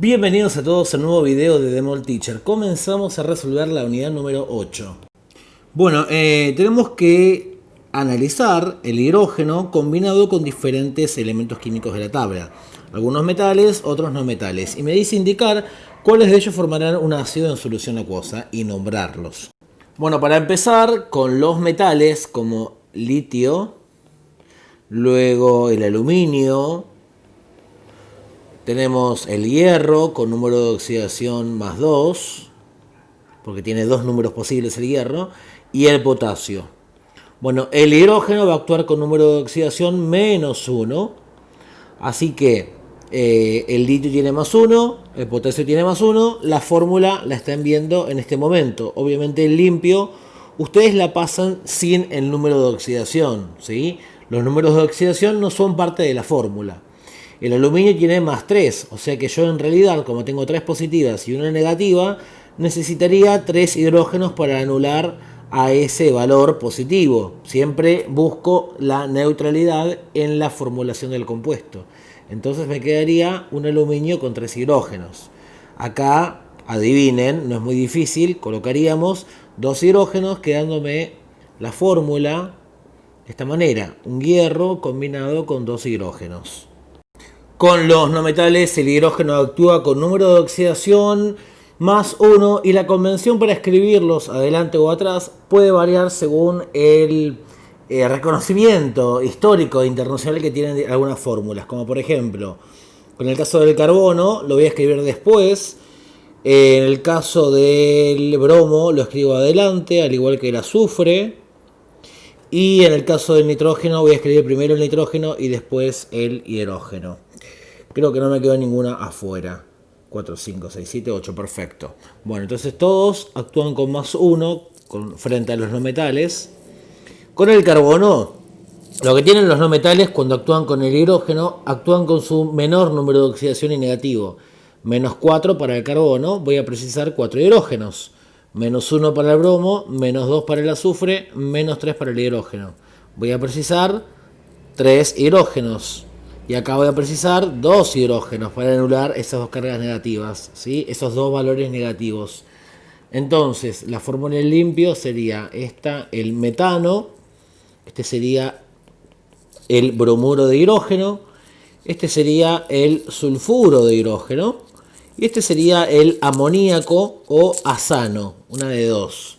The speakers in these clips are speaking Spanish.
Bienvenidos a todos a un nuevo video de Demol Teacher. Comenzamos a resolver la unidad número 8. Bueno, tenemos que analizar el hidrógeno combinado con diferentes elementos químicos de la tabla. Algunos metales, otros no metales. Y me dice indicar cuáles de ellos formarán un ácido en solución acuosa y nombrarlos. Bueno, para empezar con los metales como litio, luego el aluminio. Tenemos el hierro con número de oxidación más 2, porque tiene dos números posibles el hierro, y el potasio. Bueno, el hidrógeno va a actuar con número de oxidación menos 1, así que el litio tiene más 1, el potasio tiene más 1, la fórmula la están viendo en este momento. Obviamente en limpio, ustedes la pasan sin el número de oxidación, ¿sí? Los números de oxidación no son parte de la fórmula. El aluminio tiene más 3, o sea que yo en realidad, como tengo 3 positivas y una negativa, necesitaría 3 hidrógenos para anular a ese valor positivo. Siempre busco la neutralidad en la formulación del compuesto. Entonces me quedaría un aluminio con 3 hidrógenos. Acá, adivinen, no es muy difícil, colocaríamos 2 hidrógenos quedándome la fórmula de esta manera. Un hierro combinado con 2 hidrógenos. Con los no metales el hidrógeno actúa con número de oxidación más 1 y la convención para escribirlos adelante o atrás puede variar según el reconocimiento histórico e internacional que tienen algunas fórmulas. Como por ejemplo, con el caso del carbono lo voy a escribir después. En el caso del bromo lo escribo adelante, al igual que el azufre. Y en el caso del nitrógeno voy a escribir primero el nitrógeno y después el hidrógeno. Creo que no me quedó ninguna afuera. 4, 5, 6, 7, 8, perfecto. Bueno, entonces todos actúan con más 1 frente a los no metales. Con el carbono, lo que tienen los no metales cuando actúan con el hidrógeno, actúan con su menor número de oxidación y negativo. Menos 4 para el carbono, voy a precisar 4 hidrógenos. Menos 1 para el bromo, menos 2 para el azufre, menos 3 para el hidrógeno. Voy a precisar 3 hidrógenos. Y acá voy a precisar 2 hidrógenos para anular esas dos cargas negativas, ¿sí? Esos dos valores negativos. Entonces, la fórmula en limpio sería esta, el metano. Este sería el bromuro de hidrógeno. Este sería el sulfuro de hidrógeno. Y este sería el amoníaco o azano, una de dos.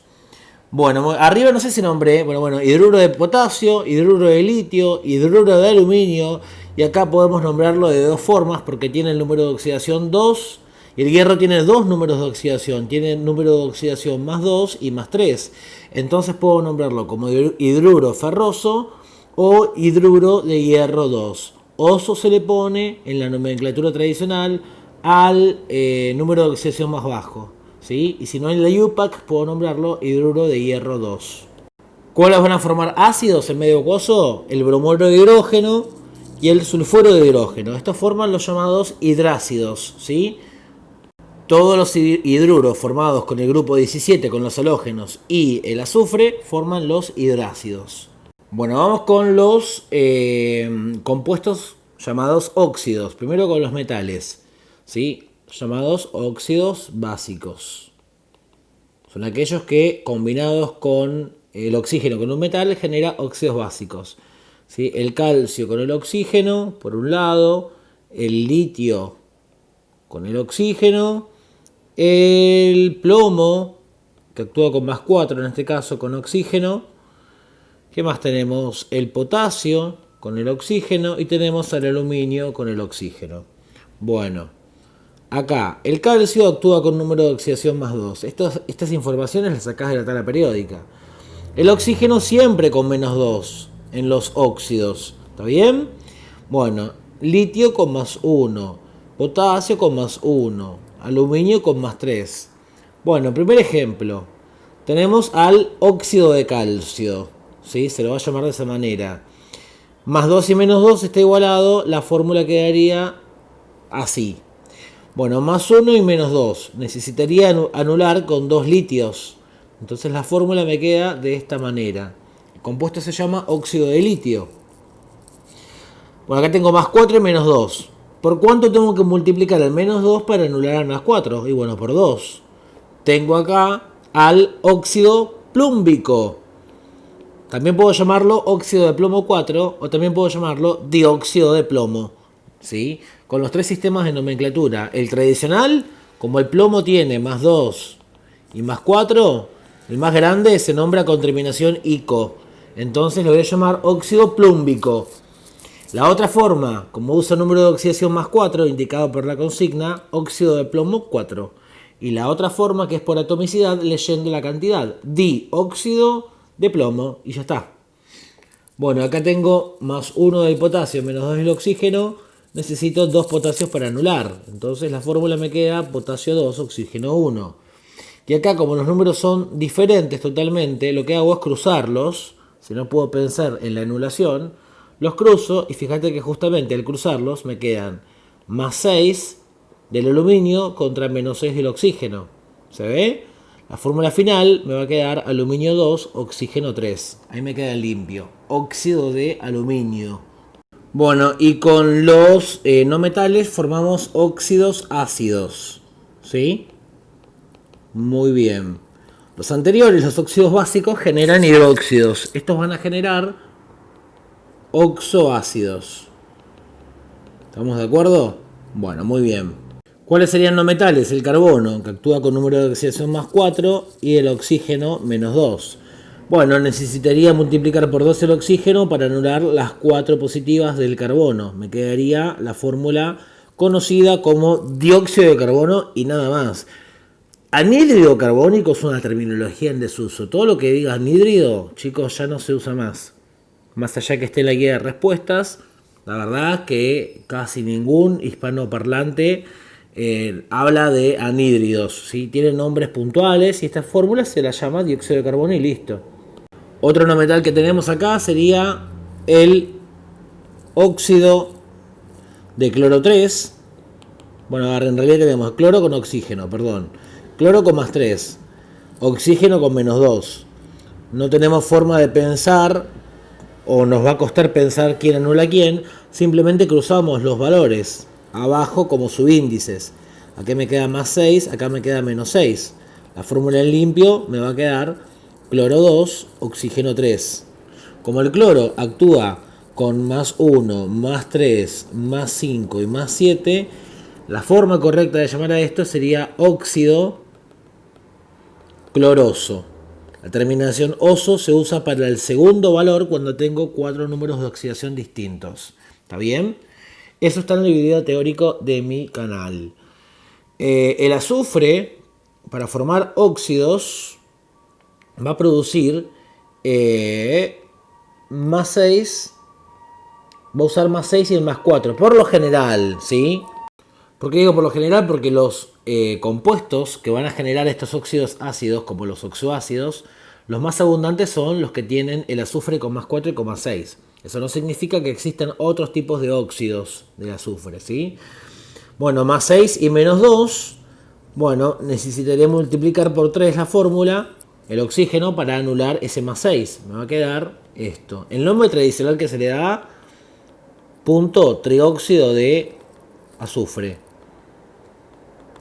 Bueno, arriba no sé si nombré, bueno, hidruro de potasio, hidruro de litio, hidruro de aluminio. Y acá podemos nombrarlo de dos formas porque tiene el número de oxidación 2. Y el hierro tiene dos números de oxidación. Tiene el número de oxidación más 2 y más 3. Entonces puedo nombrarlo como hidruro ferroso o hidruro de hierro 2. Oso se le pone en la nomenclatura tradicional al número de oxidación más bajo, ¿sí? Y si no en la UPAC puedo nombrarlo hidruro de hierro 2. ¿Cuáles van a formar ácidos en medio acuoso? El bromuro de hidrógeno y el sulfuro de hidrógeno. Estos forman los llamados hidrácidos, ¿sí? Todos los hidruros formados con el grupo 17, con los halógenos y el azufre, forman los hidrácidos. Bueno, vamos con los compuestos llamados óxidos. Primero con los metales, ¿sí? Llamados óxidos básicos. Son aquellos que combinados con el oxígeno con un metal genera óxidos básicos. ¿Sí? El calcio con el oxígeno, por un lado, el litio con el oxígeno, el plomo, que actúa con más 4 en este caso con oxígeno. ¿Qué más tenemos? El potasio con el oxígeno y tenemos el aluminio con el oxígeno. Bueno, acá el calcio actúa con número de oxidación más 2. Estas informaciones las sacás de la tabla periódica. El oxígeno siempre con menos 2. En los óxidos, ¿está bien? Bueno, litio con más 1, potasio con más 1, aluminio con más 3. Bueno, primer ejemplo, tenemos al óxido de calcio, ¿sí? Se lo va a llamar de esa manera. Más 2 y menos 2 está igualado, la fórmula quedaría así. Bueno, más 1 y menos 2, necesitaría anular con 2 litios. Entonces la fórmula me queda de esta manera. El compuesto se llama óxido de litio. Bueno, acá tengo más 4 y menos 2. ¿Por cuánto tengo que multiplicar el menos 2 para anular al más 4? Y bueno, por 2. Tengo acá al óxido plúmbico. También puedo llamarlo óxido de plomo 4 o también puedo llamarlo dióxido de plomo. ¿Sí? Con los tres sistemas de nomenclatura. El tradicional, como el plomo tiene más 2 y más 4, el más grande se nombra con terminación ico. Entonces lo voy a llamar óxido plúmbico. La otra forma, como usa número de oxidación más 4, indicado por la consigna, óxido de plomo 4. Y la otra forma, que es por atomicidad, leyendo la cantidad, dióxido de plomo, y ya está. Bueno, acá tengo más 1 del potasio, menos 2 del oxígeno, necesito 2 potasios para anular. Entonces la fórmula me queda potasio 2, oxígeno 1. Y acá, como los números son diferentes totalmente, lo que hago es cruzarlos. Si no puedo pensar en la anulación, los cruzo y fíjate que justamente al cruzarlos me quedan más 6 del aluminio contra menos 6 del oxígeno. ¿Se ve? La fórmula final me va a quedar aluminio 2, oxígeno 3. Ahí me queda limpio. Óxido de aluminio. Bueno, y con los no metales formamos óxidos ácidos. ¿Sí? Muy bien. Los anteriores, los óxidos básicos, generan hidróxidos. Estos van a generar oxoácidos. ¿Estamos de acuerdo? Bueno, muy bien. ¿Cuáles serían no metales? El carbono, que actúa con número de oxidación más 4, y el oxígeno menos 2. Bueno, necesitaría multiplicar por 2 el oxígeno para anular las 4 positivas del carbono. Me quedaría la fórmula conocida como dióxido de carbono y nada más. Anhídrido carbónico es una terminología en desuso. Todo lo que diga anhídrido, chicos, ya no se usa más. Más allá que esté en la guía de respuestas, la verdad que casi ningún hispanoparlante habla de anhídridos. ¿Sí? Tienen nombres puntuales y esta fórmula se la llama dióxido de carbono y listo. Otro no metal que tenemos acá sería el óxido de cloro 3. Bueno, en realidad tenemos cloro con oxígeno, perdón. Cloro con más 3. Oxígeno con menos 2. No tenemos forma de pensar, o nos va a costar pensar quién anula quién, simplemente cruzamos los valores abajo como subíndices. Acá me queda más 6, acá me queda menos 6. La fórmula en limpio me va a quedar cloro 2, oxígeno 3. Como el cloro actúa con más 1, más 3, más 5 y más 7, la forma correcta de llamar a esto sería óxido cloroso. La terminación oso se usa para el segundo valor cuando tengo 4 números de oxidación distintos. ¿Está bien? Eso está en el video teórico de mi canal. El azufre, para formar óxidos, va a producir más 6. Va a usar más 6 y el más 4. Por lo general, ¿sí? ¿Por qué digo por lo general? Porque los compuestos que van a generar estos óxidos ácidos, como los oxoácidos, los más abundantes son los que tienen el azufre con más 4 y con más 6. Eso no significa que existan otros tipos de óxidos de azufre, ¿sí? Bueno, más 6 y menos 2. Bueno, necesitaré multiplicar por 3 la fórmula, el oxígeno, para anular ese más 6. Me va a quedar esto. El nombre tradicional que se le da, punto trióxido de azufre.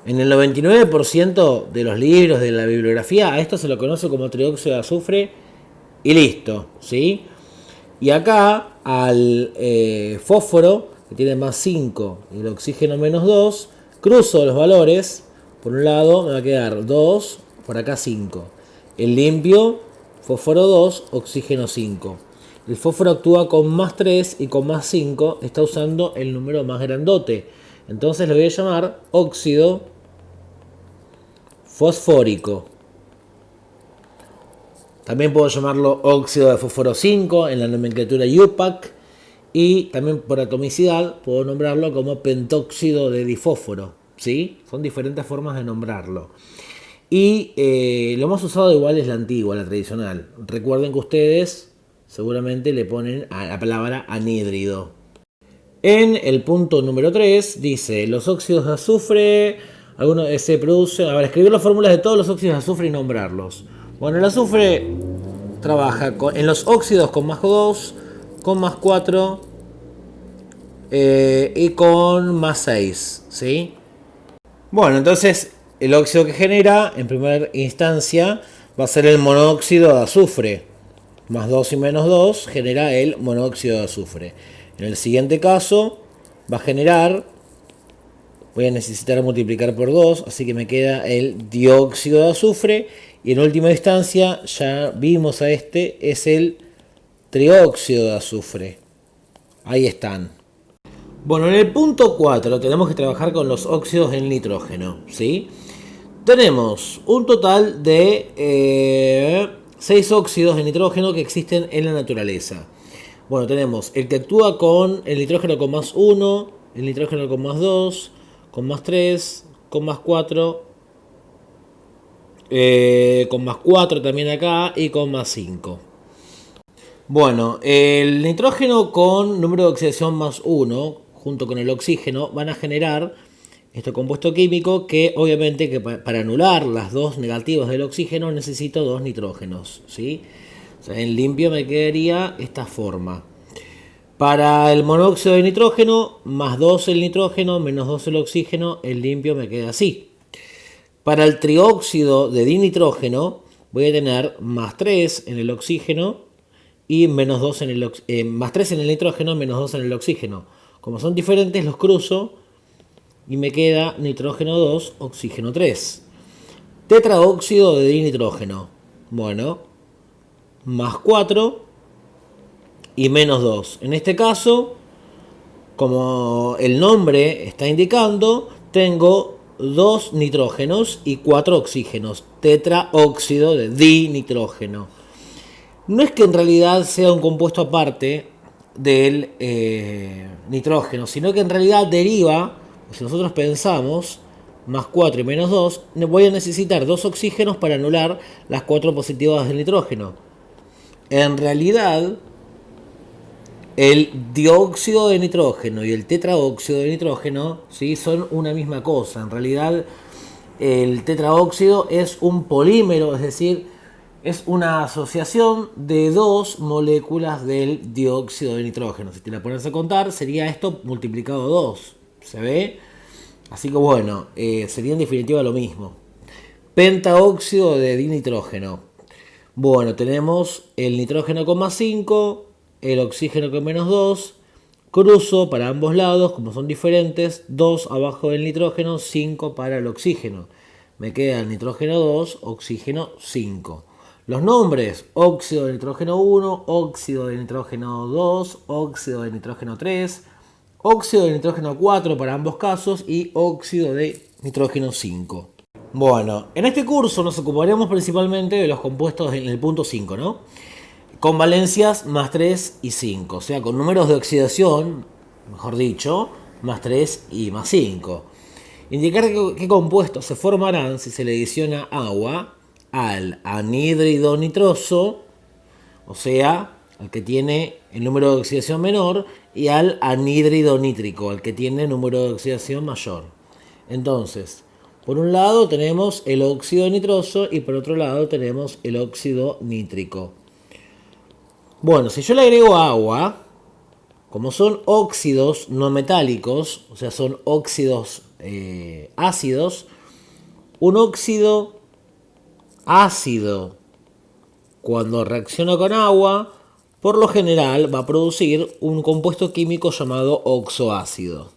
En el 99% de los libros de la bibliografía a esto se lo conoce como trióxido de azufre y listo, ¿sí? Y acá al fósforo, que tiene más 5 y el oxígeno menos 2, cruzo los valores. Por un lado me va a quedar 2, por acá 5. El limpio, fósforo 2, oxígeno 5. El fósforo actúa con más 3 y con más 5 está usando el número más grandote. Entonces lo voy a llamar óxido fosfórico. También puedo llamarlo óxido de fósforo 5 en la nomenclatura IUPAC. Y también por atomicidad puedo nombrarlo como pentóxido de difósforo. ¿Sí? Son diferentes formas de nombrarlo. Y lo más usado igual es la antigua, la tradicional. Recuerden que ustedes seguramente le ponen a la palabra anhídrido. En el punto número 3 dice, los óxidos de azufre, algunos se producen, a ver, escribir las fórmulas de todos los óxidos de azufre y nombrarlos. Bueno, el azufre trabaja en los óxidos con más 2, con más 4 y con más 6, ¿sí? Bueno, entonces el óxido que genera en primera instancia va a ser el monóxido de azufre. Más 2 y menos 2 genera el monóxido de azufre. En el siguiente caso va a generar, voy a necesitar multiplicar por 2, así que me queda el dióxido de azufre. Y en última instancia, ya vimos a este, es el trióxido de azufre. Ahí están. Bueno, en el punto 4 tenemos que trabajar con los óxidos del nitrógeno, ¿sí? Tenemos un total de 6 óxidos de nitrógeno que existen en la naturaleza. Bueno, tenemos el que actúa con el nitrógeno con más 1, el nitrógeno con más 2, con más 3, con más 4, con más 4 también acá y con más 5. Bueno, el nitrógeno con número de oxidación más 1, junto con el oxígeno, van a generar este compuesto químico que obviamente que para anular las dos negativas del oxígeno necesito dos nitrógenos, ¿sí? O sea, en limpio me quedaría esta forma. Para el monóxido de nitrógeno, más 2 el nitrógeno, menos 2 el oxígeno, el limpio me queda así. Para el trióxido de dinitrógeno, voy a tener más 3 en el oxígeno y menos 2 en el más 3 en el nitrógeno, menos 2 en el oxígeno. Como son diferentes, los cruzo y me queda nitrógeno 2, oxígeno 3. Tetraóxido de dinitrógeno. Bueno, más 4 y menos 2. En este caso, como el nombre está indicando, tengo 2 nitrógenos y 4 oxígenos. Tetraóxido de dinitrógeno. No es que en realidad sea un compuesto aparte del nitrógeno, sino que en realidad deriva, si nosotros pensamos, más 4 y menos 2, voy a necesitar 2 oxígenos para anular las 4 positivas del nitrógeno. En realidad, el dióxido de nitrógeno y el tetraóxido de nitrógeno, ¿sí?, son una misma cosa. En realidad, el tetraóxido es un polímero, es decir, es una asociación de dos moléculas del dióxido de nitrógeno. Si te la pones a contar, sería esto multiplicado 2. ¿Se ve? Así que bueno, sería en definitiva lo mismo. Pentaóxido de dinitrógeno. Bueno, tenemos el nitrógeno con más 5, el oxígeno con menos 2. Cruzo para ambos lados, como son diferentes, 2 abajo del nitrógeno, 5 para el oxígeno. Me queda el nitrógeno 2, oxígeno 5. Los nombres: óxido de nitrógeno 1, óxido de nitrógeno 2, óxido de nitrógeno 3, óxido de nitrógeno 4 para ambos casos y óxido de nitrógeno 5. Bueno, en este curso nos ocuparemos principalmente de los compuestos en el punto 5, ¿no? Con valencias más 3 y 5, o sea, con números de oxidación, mejor dicho, más 3 y más 5. Indicar qué compuestos se formarán si se le adiciona agua al anhídrido nitroso, o sea, al que tiene el número de oxidación menor, y al anhídrido nítrico, al que tiene el número de oxidación mayor. Entonces, por un lado tenemos el óxido nitroso y por otro lado tenemos el óxido nítrico. Bueno, si yo le agrego agua, como son óxidos no metálicos, o sea, son óxidos ácidos, un óxido ácido, cuando reacciona con agua, por lo general va a producir un compuesto químico llamado oxoácido.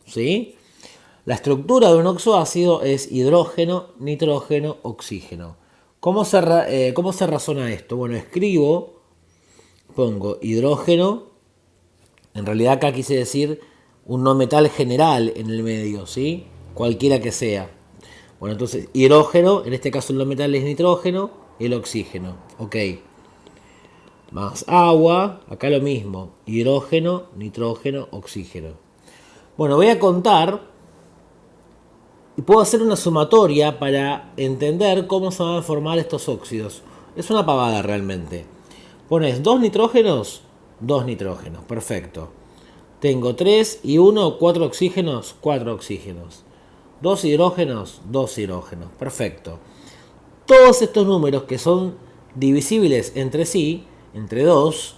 ¿Sí? La estructura de un oxoácido es hidrógeno, nitrógeno, oxígeno. ¿Cómo se razona esto? Bueno, pongo hidrógeno, en realidad acá quise decir un no metal general en el medio, ¿sí? Cualquiera que sea. Bueno, entonces hidrógeno, en este caso el no metal es nitrógeno, el oxígeno, ok. Más agua, acá lo mismo, hidrógeno, nitrógeno, oxígeno. Bueno, voy a contar y puedo hacer una sumatoria para entender cómo se van a formar estos óxidos. Es una pavada realmente. Pones 2 nitrógenos, perfecto. Tengo 3 y 1, 4 oxígenos, 4 oxígenos. 2 hidrógenos, 2 hidrógenos, perfecto. Todos estos números que son divisibles entre sí, entre 2,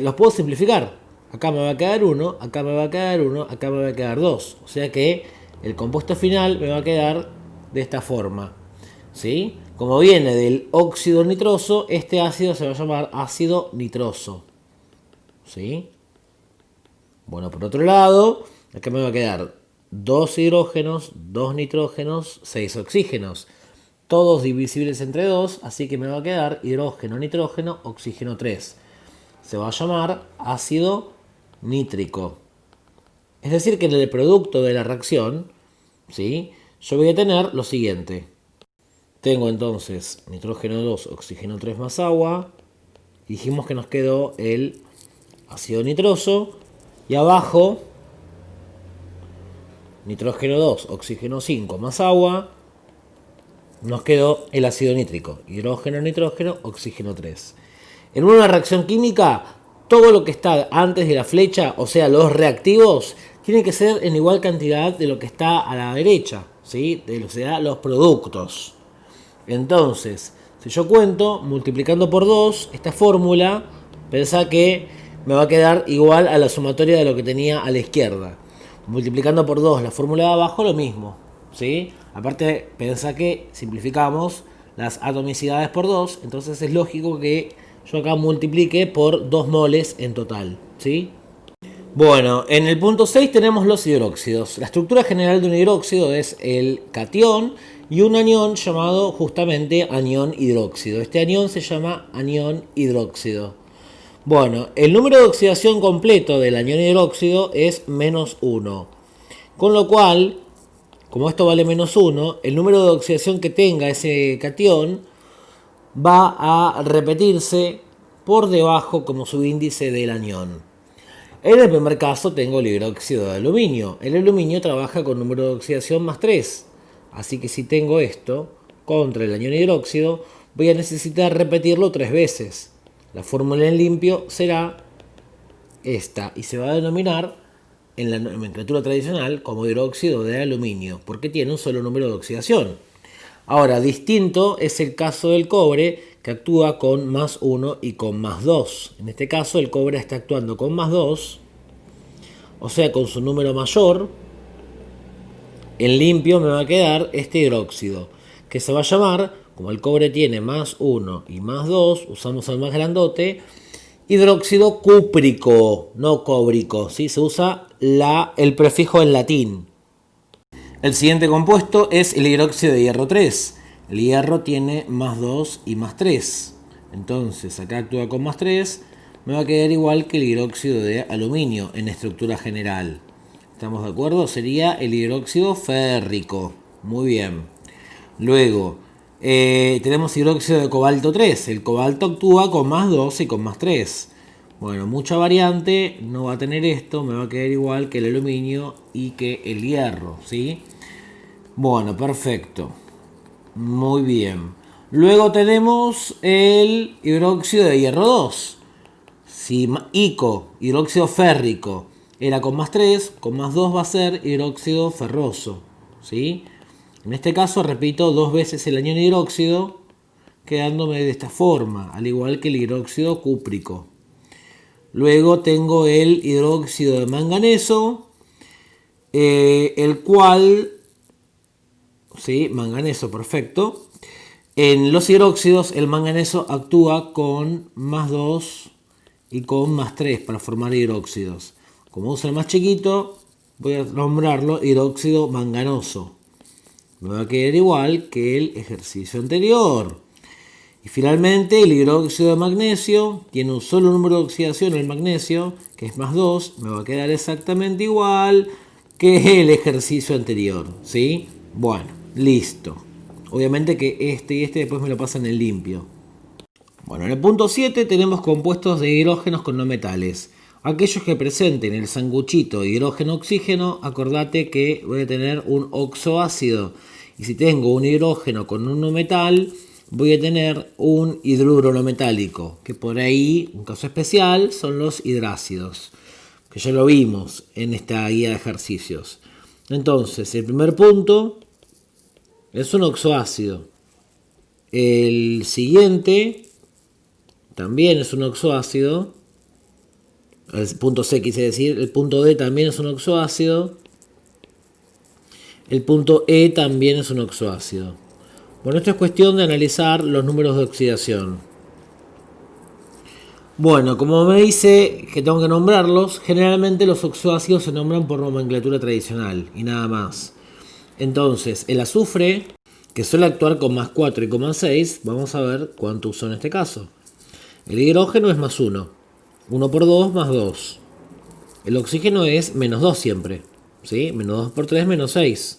los puedo simplificar. acá me va a quedar 1, acá me va a quedar 1, acá me va a quedar 2. O sea que el compuesto final me va a quedar de esta forma. ¿Sí? Como viene del óxido nitroso, este ácido se va a llamar ácido nitroso. ¿Sí? Bueno, por otro lado, acá me va a quedar 2 hidrógenos, 2 nitrógenos, 6 oxígenos. Todos divisibles entre 2, así que me va a quedar hidrógeno, nitrógeno, oxígeno 3. Se va a llamar ácido nítrico. Es decir, que en el producto de la reacción, ¿sí?, yo voy a tener lo siguiente. Tengo entonces nitrógeno 2, oxígeno 3 más agua. Dijimos que nos quedó el ácido nitroso. Y abajo, nitrógeno 2, oxígeno 5 más agua. Nos quedó el ácido nítrico. Hidrógeno, nitrógeno, oxígeno 3. En una reacción química, todo lo que está antes de la flecha, o sea, los reactivos, tiene que ser en igual cantidad de lo que está a la derecha, ¿sí? O sea, los productos. Entonces, si yo cuento multiplicando por 2, esta fórmula, pensá que me va a quedar igual a la sumatoria de lo que tenía a la izquierda. Multiplicando por 2 la fórmula de abajo, lo mismo, ¿sí? Aparte, pensá que simplificamos las atomicidades por 2, entonces es lógico que yo acá multiplique por 2 moles en total, ¿sí? Bueno, en el punto 6 tenemos los hidróxidos. La estructura general de un hidróxido es el catión y un anión llamado justamente anión hidróxido. Este anión se llama anión hidróxido. Bueno, el número de oxidación completo del anión hidróxido es -1. Con lo cual, como esto vale -1, el número de oxidación que tenga ese catión va a repetirse por debajo como subíndice del anión. En el primer caso tengo el hidróxido de aluminio. El aluminio trabaja con número de oxidación +3. Así que si tengo esto contra el anión hidróxido, voy a necesitar repetirlo 3 veces. La fórmula en limpio será esta y se va a denominar en la nomenclatura tradicional como hidróxido de aluminio, porque tiene un solo número de oxidación. Ahora, distinto es el caso del cobre, que actúa con +1 y con +2. En este caso, el cobre está actuando con +2, o sea, con su número mayor. En limpio me va a quedar este hidróxido, que se va a llamar, como el cobre tiene +1 y +2, usamos el más grandote, hidróxido cúprico, no cóbrico, ¿sí? Se usa el prefijo en latín. El siguiente compuesto es el hidróxido de hierro 3. El hierro tiene +2 y +3. Entonces acá actúa con +3. Me va a quedar igual que el hidróxido de aluminio en estructura general. ¿Estamos de acuerdo? Sería el hidróxido férrico. Muy bien. Luego tenemos hidróxido de cobalto 3. El cobalto actúa con +2 y con +3. Bueno, mucha variante no va a tener esto. Me va a quedar igual que el aluminio y que el hierro, ¿sí? Bueno, perfecto. Muy bien. Luego tenemos el hidróxido de hierro 2. Si ICO, hidróxido férrico, era con +3, con +2 va a ser hidróxido ferroso, ¿sí? En este caso repito 2 veces el anión hidróxido, quedándome de esta forma, al igual que el hidróxido cúprico. Luego tengo el hidróxido de manganeso, el cual, ¿sí? Manganeso, perfecto. En los hidróxidos el manganeso actúa con +2 y con +3 para formar hidróxidos. Como uso el más chiquito, voy a nombrarlo hidróxido manganoso. Me va a quedar igual que el ejercicio anterior. Y finalmente el hidróxido de magnesio tiene un solo número de oxidación, el magnesio, que es +2. Me va a quedar exactamente igual que el ejercicio anterior, ¿sí? Bueno, listo. Obviamente que este y este después me lo pasan en limpio. Bueno, en el punto 7 tenemos compuestos de hidrógenos con no metales. Aquellos que presenten el sanguchito hidrógeno-oxígeno, acordate que voy a tener un oxoácido. Y si tengo un hidrógeno con un no metal, voy a tener un hidruro no metálico. Que por ahí, un caso especial, son los hidrácidos. Que ya lo vimos en esta guía de ejercicios. Entonces, el primer punto es un oxoácido. El siguiente también es un oxoácido. El punto C quise decir. El punto D también es un oxoácido. El punto E también es un oxoácido. Bueno, esto es cuestión de analizar los números de oxidación. Bueno, como me dice que tengo que nombrarlos, generalmente los oxoácidos se nombran por nomenclatura tradicional y nada más. Entonces, el azufre, que suele actuar con más 4 y con más 6, vamos a ver cuánto usó en este caso. El hidrógeno es más 1. 1 por 2 más 2. El oxígeno es menos 2 siempre. ¿Sí? Menos 2 por 3 menos 6.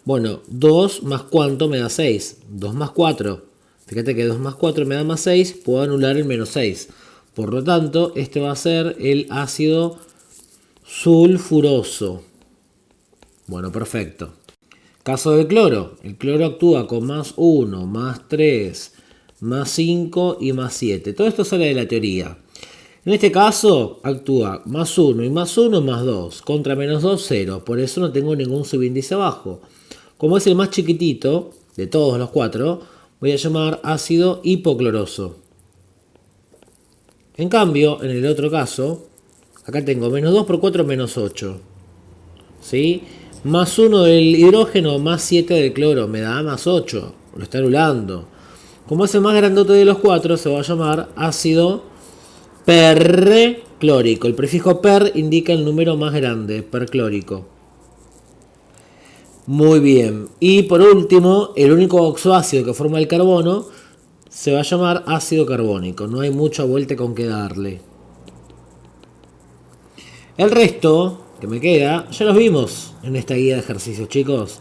Bueno, 2 más cuánto me da 6. 2 más 4. Fíjate que 2 más 4 me da más 6. Puedo anular el menos 6. Por lo tanto, este va a ser el ácido sulfuroso. Bueno, perfecto. Caso del cloro. El cloro actúa con más 1, más 3, más 5 y más 7. Todo esto sale de la teoría. En este caso actúa más 1 y más 1 más 2. Contra menos 2, 0. Por eso no tengo ningún subíndice abajo. Como es el más chiquitito de todos los 4, voy a llamar ácido hipocloroso. En cambio, en el otro caso, acá tengo menos 2 por 4 menos 8. ¿Sí? Más 1 del hidrógeno más 7 del cloro me da más 8. Lo está anulando. Como es el más grandote de los 4, se va a llamar ácido perclórico. El prefijo per indica el número más grande, perclórico. Muy bien. Y por último, el único oxoácido que forma el carbono se va a llamar ácido carbónico. No hay mucha vuelta con qué darle. El resto que me queda, ya los vimos en esta guía de ejercicios, chicos.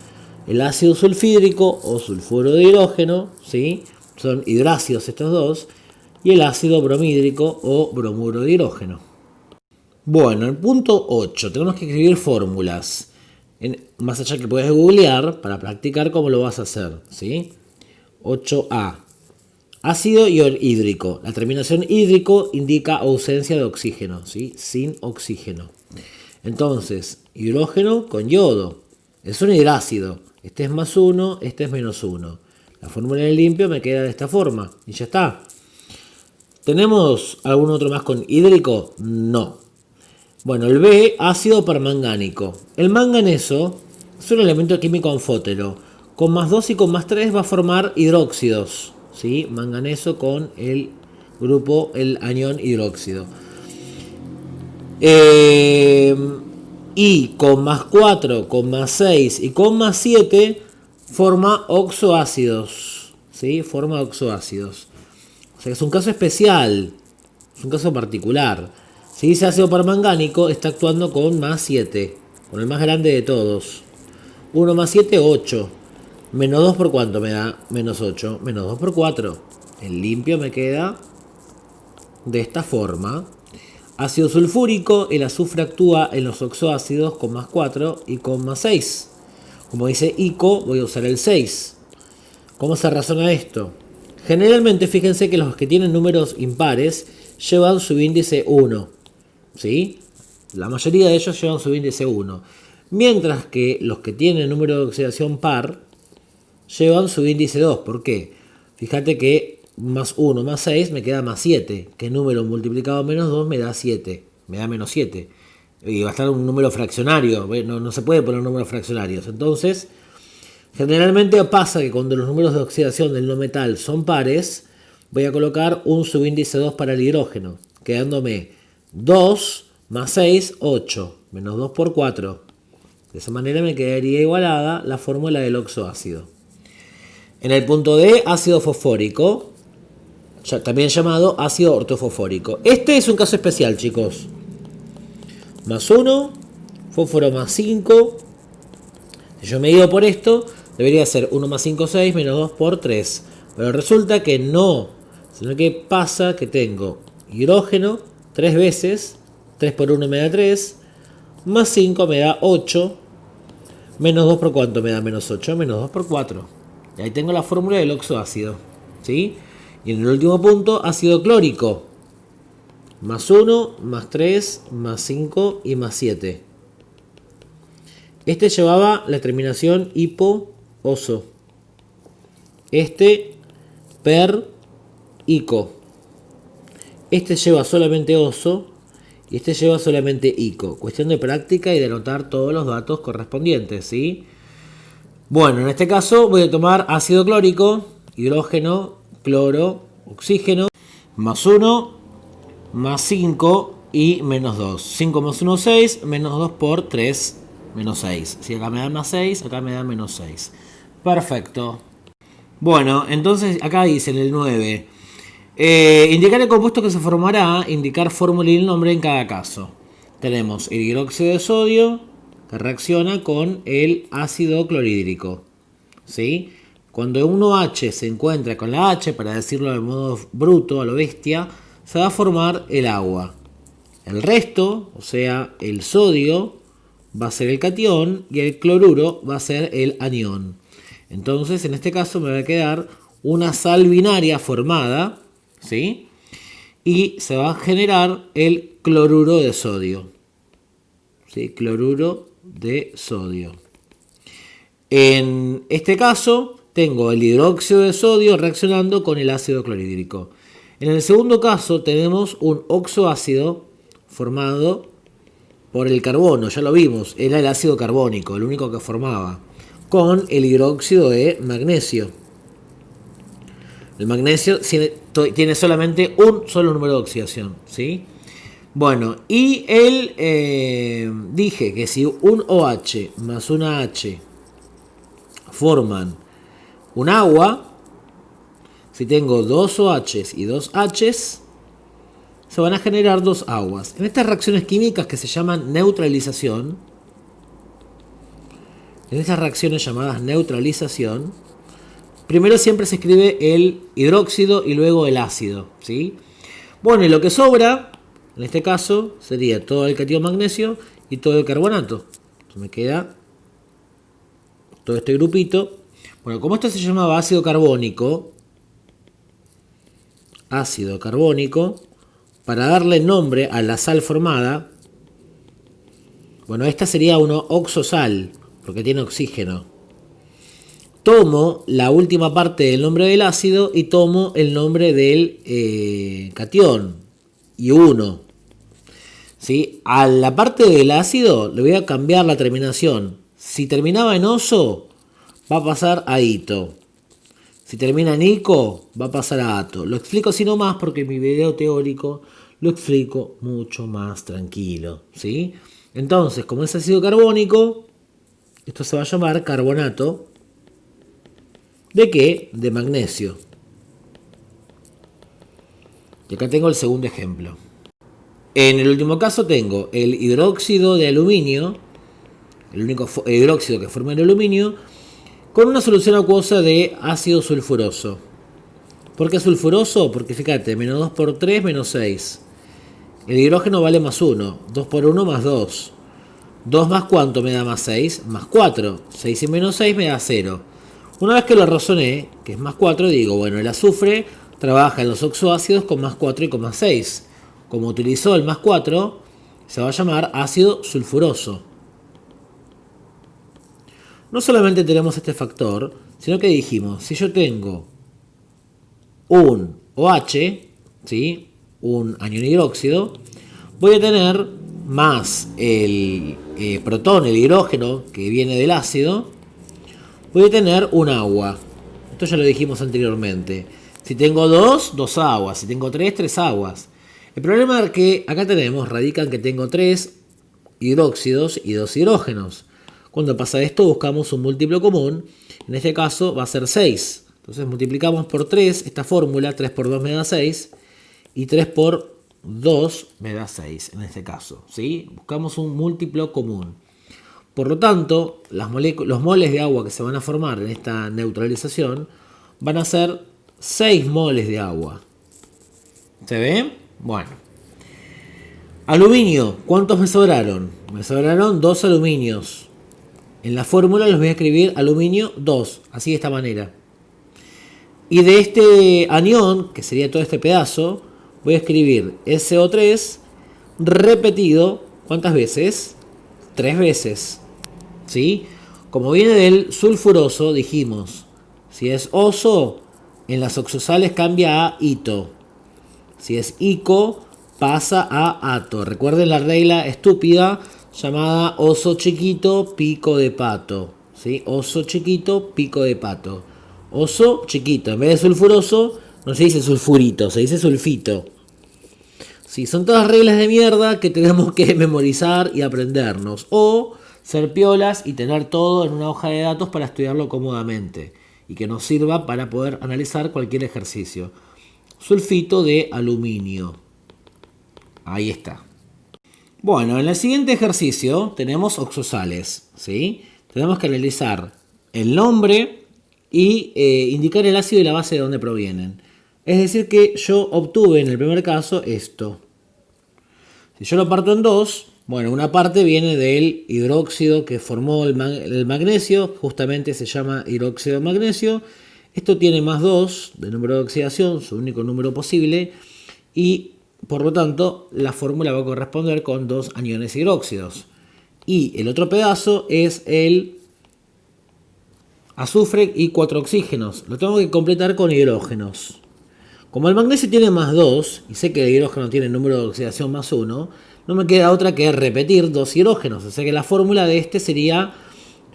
El ácido sulfídrico o sulfuro de hidrógeno, ¿sí? Son hidrácidos estos dos. Y el ácido bromídrico o bromuro de hidrógeno. Bueno, el punto 8. Tenemos que escribir fórmulas. Más allá que puedes googlear para practicar cómo lo vas a hacer, ¿sí? 8A. Ácido hídrico. La terminación hídrico indica ausencia de oxígeno, ¿sí? Sin oxígeno. Entonces, hidrógeno con yodo. Es un hidrácido. Este es más 1, este es menos 1. La fórmula del limpio me queda de esta forma. Y ya está. ¿Tenemos algún otro más con hídrico? No. Bueno, el B, ácido permangánico. El manganeso es un elemento químico anfótero. Con más 2 y con más 3 va a formar hidróxidos. ¿Sí? Manganeso con el grupo, el anión hidróxido. Y con más 4, con más 6 y con más 7 forma oxoácidos. ¿Sí? Forma oxoácidos. O sea que es un caso especial. Es un caso particular. Si dice ácido permangánico, está actuando con más 7. Con el más grande de todos. 1 más 7, 8. Menos 2 por cuánto me da menos 8. Menos 2 por 4. El limpio me queda de esta forma. Ácido sulfúrico, el azufre actúa en los oxoácidos con más 4 y con más 6. Como dice ICO, voy a usar el 6. ¿Cómo se razona esto? Generalmente fíjense que los que tienen números impares llevan su índice 1. ¿Sí? La mayoría de ellos llevan su índice 1. Mientras que los que tienen número de oxidación par llevan su índice 2. ¿Por qué? Fíjate que más 1 más 6 me queda más 7. Que número multiplicado menos 2 me da 7. Me da menos 7. Y va a estar un número fraccionario. No se puede poner números fraccionarios. Entonces, generalmente pasa que cuando los números de oxidación del no metal son pares, voy a colocar un subíndice 2 para el hidrógeno. Quedándome 2 más 6, 8. Menos 2 por 4. De esa manera me quedaría igualada la fórmula del oxoácido. En el punto D, ácido fosfórico, también llamado ácido ortofosfórico. Este es un caso especial, chicos. Más 1, fósforo más 5. Si yo me guío por esto, debería ser 1 más 5, 6, menos 2 por 3. Pero resulta que no, sino que pasa que tengo hidrógeno 3 veces, 3 por 1 me da 3, más 5 me da 8, menos 2 por cuánto me da menos 8, menos 2 por 4. Y ahí tengo la fórmula del oxoácido, ¿sí? Y en el último punto, ácido clórico. Más 1, más 3, más 5 y más 7. Este llevaba la terminación hipo-oso. Este per-ico. Este lleva solamente oso y este lleva solamente ico. Cuestión de práctica y de anotar todos los datos correspondientes, ¿sí? Bueno, en este caso voy a tomar ácido clórico, hidrógeno, cloro, oxígeno, más 1, más 5 y menos 2. 5 más 1, 6, menos 2 por 3, menos 6. Si acá me dan más 6, acá me dan menos 6. Perfecto. Bueno, entonces acá dice en el 9. Indicar el compuesto que se formará, indicar fórmula y el nombre en cada caso. Tenemos el hidróxido de sodio que reacciona con el ácido clorhídrico, ¿sí? Cuando un OH se encuentra con la H, para decirlo de modo bruto, a lo bestia, se va a formar el agua. El resto, o sea, el sodio, va a ser el catión y el cloruro va a ser el anión. Entonces, en este caso me va a quedar una sal binaria formada, ¿sí? Y se va a generar el cloruro de sodio, ¿sí? Cloruro de sodio. En este caso, tengo el hidróxido de sodio reaccionando con el ácido clorhídrico. En el segundo caso, tenemos un oxoácido formado por el carbono, ya lo vimos, era el ácido carbónico, el único que formaba, con el hidróxido de magnesio. El magnesio tiene solamente un solo número de oxidación, ¿sí? Bueno, y dije que si un OH más una H forman un agua, si tengo dos OHs y dos Hs, se van a generar dos aguas. En estas reacciones químicas que se llaman neutralización, en estas reacciones llamadas neutralización, primero siempre se escribe el hidróxido y luego el ácido, ¿sí? Bueno, y lo que sobra, en este caso, sería todo el catión magnesio y todo el carbonato. Entonces me queda todo este grupito. Bueno, como esto se llamaba ácido carbónico, para darle nombre a la sal formada, bueno, esta sería una oxosal, porque tiene oxígeno. Tomo la última parte del nombre del ácido y tomo el nombre del catión, I1. ¿Sí? A la parte del ácido le voy a cambiar la terminación. Si terminaba en oso, va a pasar a ito. Si termina en ico, va a pasar a ato. Lo explico así nomás porque en mi video teórico lo explico mucho más tranquilo, ¿sí? Entonces, como es ácido carbónico, esto se va a llamar carbonato. ¿De qué? De magnesio. Y acá tengo el segundo ejemplo. En el último caso tengo el hidróxido de aluminio, el único hidróxido que forma el aluminio, con una solución acuosa de ácido sulfuroso. ¿Por qué sulfuroso? Porque fíjate, menos 2 por 3, menos 6. El hidrógeno vale más 1. 2 por 1 más 2. 2 más ¿cuánto me da más 6? Más 4. 6 y menos 6 me da 0. Una vez que lo razoné, que es más 4, digo, bueno, el azufre trabaja en los oxoácidos con más 4 y con más 6. Como utilizó el más 4, se va a llamar ácido sulfuroso. No solamente tenemos este factor, sino que dijimos, si yo tengo un OH, ¿sí? Un anión hidróxido, voy a tener más el protón, el hidrógeno que viene del ácido, voy a tener un agua. Esto ya lo dijimos anteriormente. Si tengo dos aguas. Si tengo tres aguas. El problema es que acá radica en que tengo 3 hidróxidos y 2 hidrógenos. Cuando pasa esto buscamos un múltiplo común. En este caso va a ser 6. Entonces multiplicamos por 3 esta fórmula. 3 por 2 me da 6. Y 3 por 2 me da 6 en este caso, ¿sí? Buscamos un múltiplo común. Por lo tanto, los moles de agua que se van a formar en esta neutralización van a ser 6 moles de agua. ¿Se ve? Bueno. Aluminio, ¿cuántos me sobraron? Me sobraron 2 aluminios. En la fórmula los voy a escribir aluminio 2, así de esta manera. Y de este anión, que sería todo este pedazo, voy a escribir SO3 repetido, ¿cuántas veces? 3 veces. ¿Sí? Como viene del sulfuroso, dijimos, si es oso, en las oxosales cambia a ito. Si es ico, pasa a ato. Recuerden la regla estúpida llamada oso chiquito, pico de pato. ¿Sí? Oso chiquito, pico de pato. Oso chiquito, en vez de sulfuroso, no se dice sulfurito, se dice sulfito. Sí, son todas reglas de mierda que tenemos que memorizar y aprendernos. O ser piolas y tener todo en una hoja de datos para estudiarlo cómodamente. Y que nos sirva para poder analizar cualquier ejercicio. Sulfito de aluminio. Ahí está. Bueno, en el siguiente ejercicio tenemos oxosales, ¿sí? Tenemos que analizar el nombre y indicar el ácido y la base de dónde provienen. Es decir que yo obtuve en el primer caso esto. Si yo lo parto en dos, bueno, una parte viene del hidróxido que formó el magnesio, justamente se llama hidróxido de magnesio. Esto tiene más 2 de número de oxidación, su único número posible, y por lo tanto la fórmula va a corresponder con 2 aniones hidróxidos. Y el otro pedazo es el azufre y 4 oxígenos. Lo tengo que completar con hidrógenos. Como el magnesio tiene más 2, y sé que el hidrógeno tiene número de oxidación más 1, no me queda otra que repetir 2 hidrógenos. O sea que la fórmula de este sería,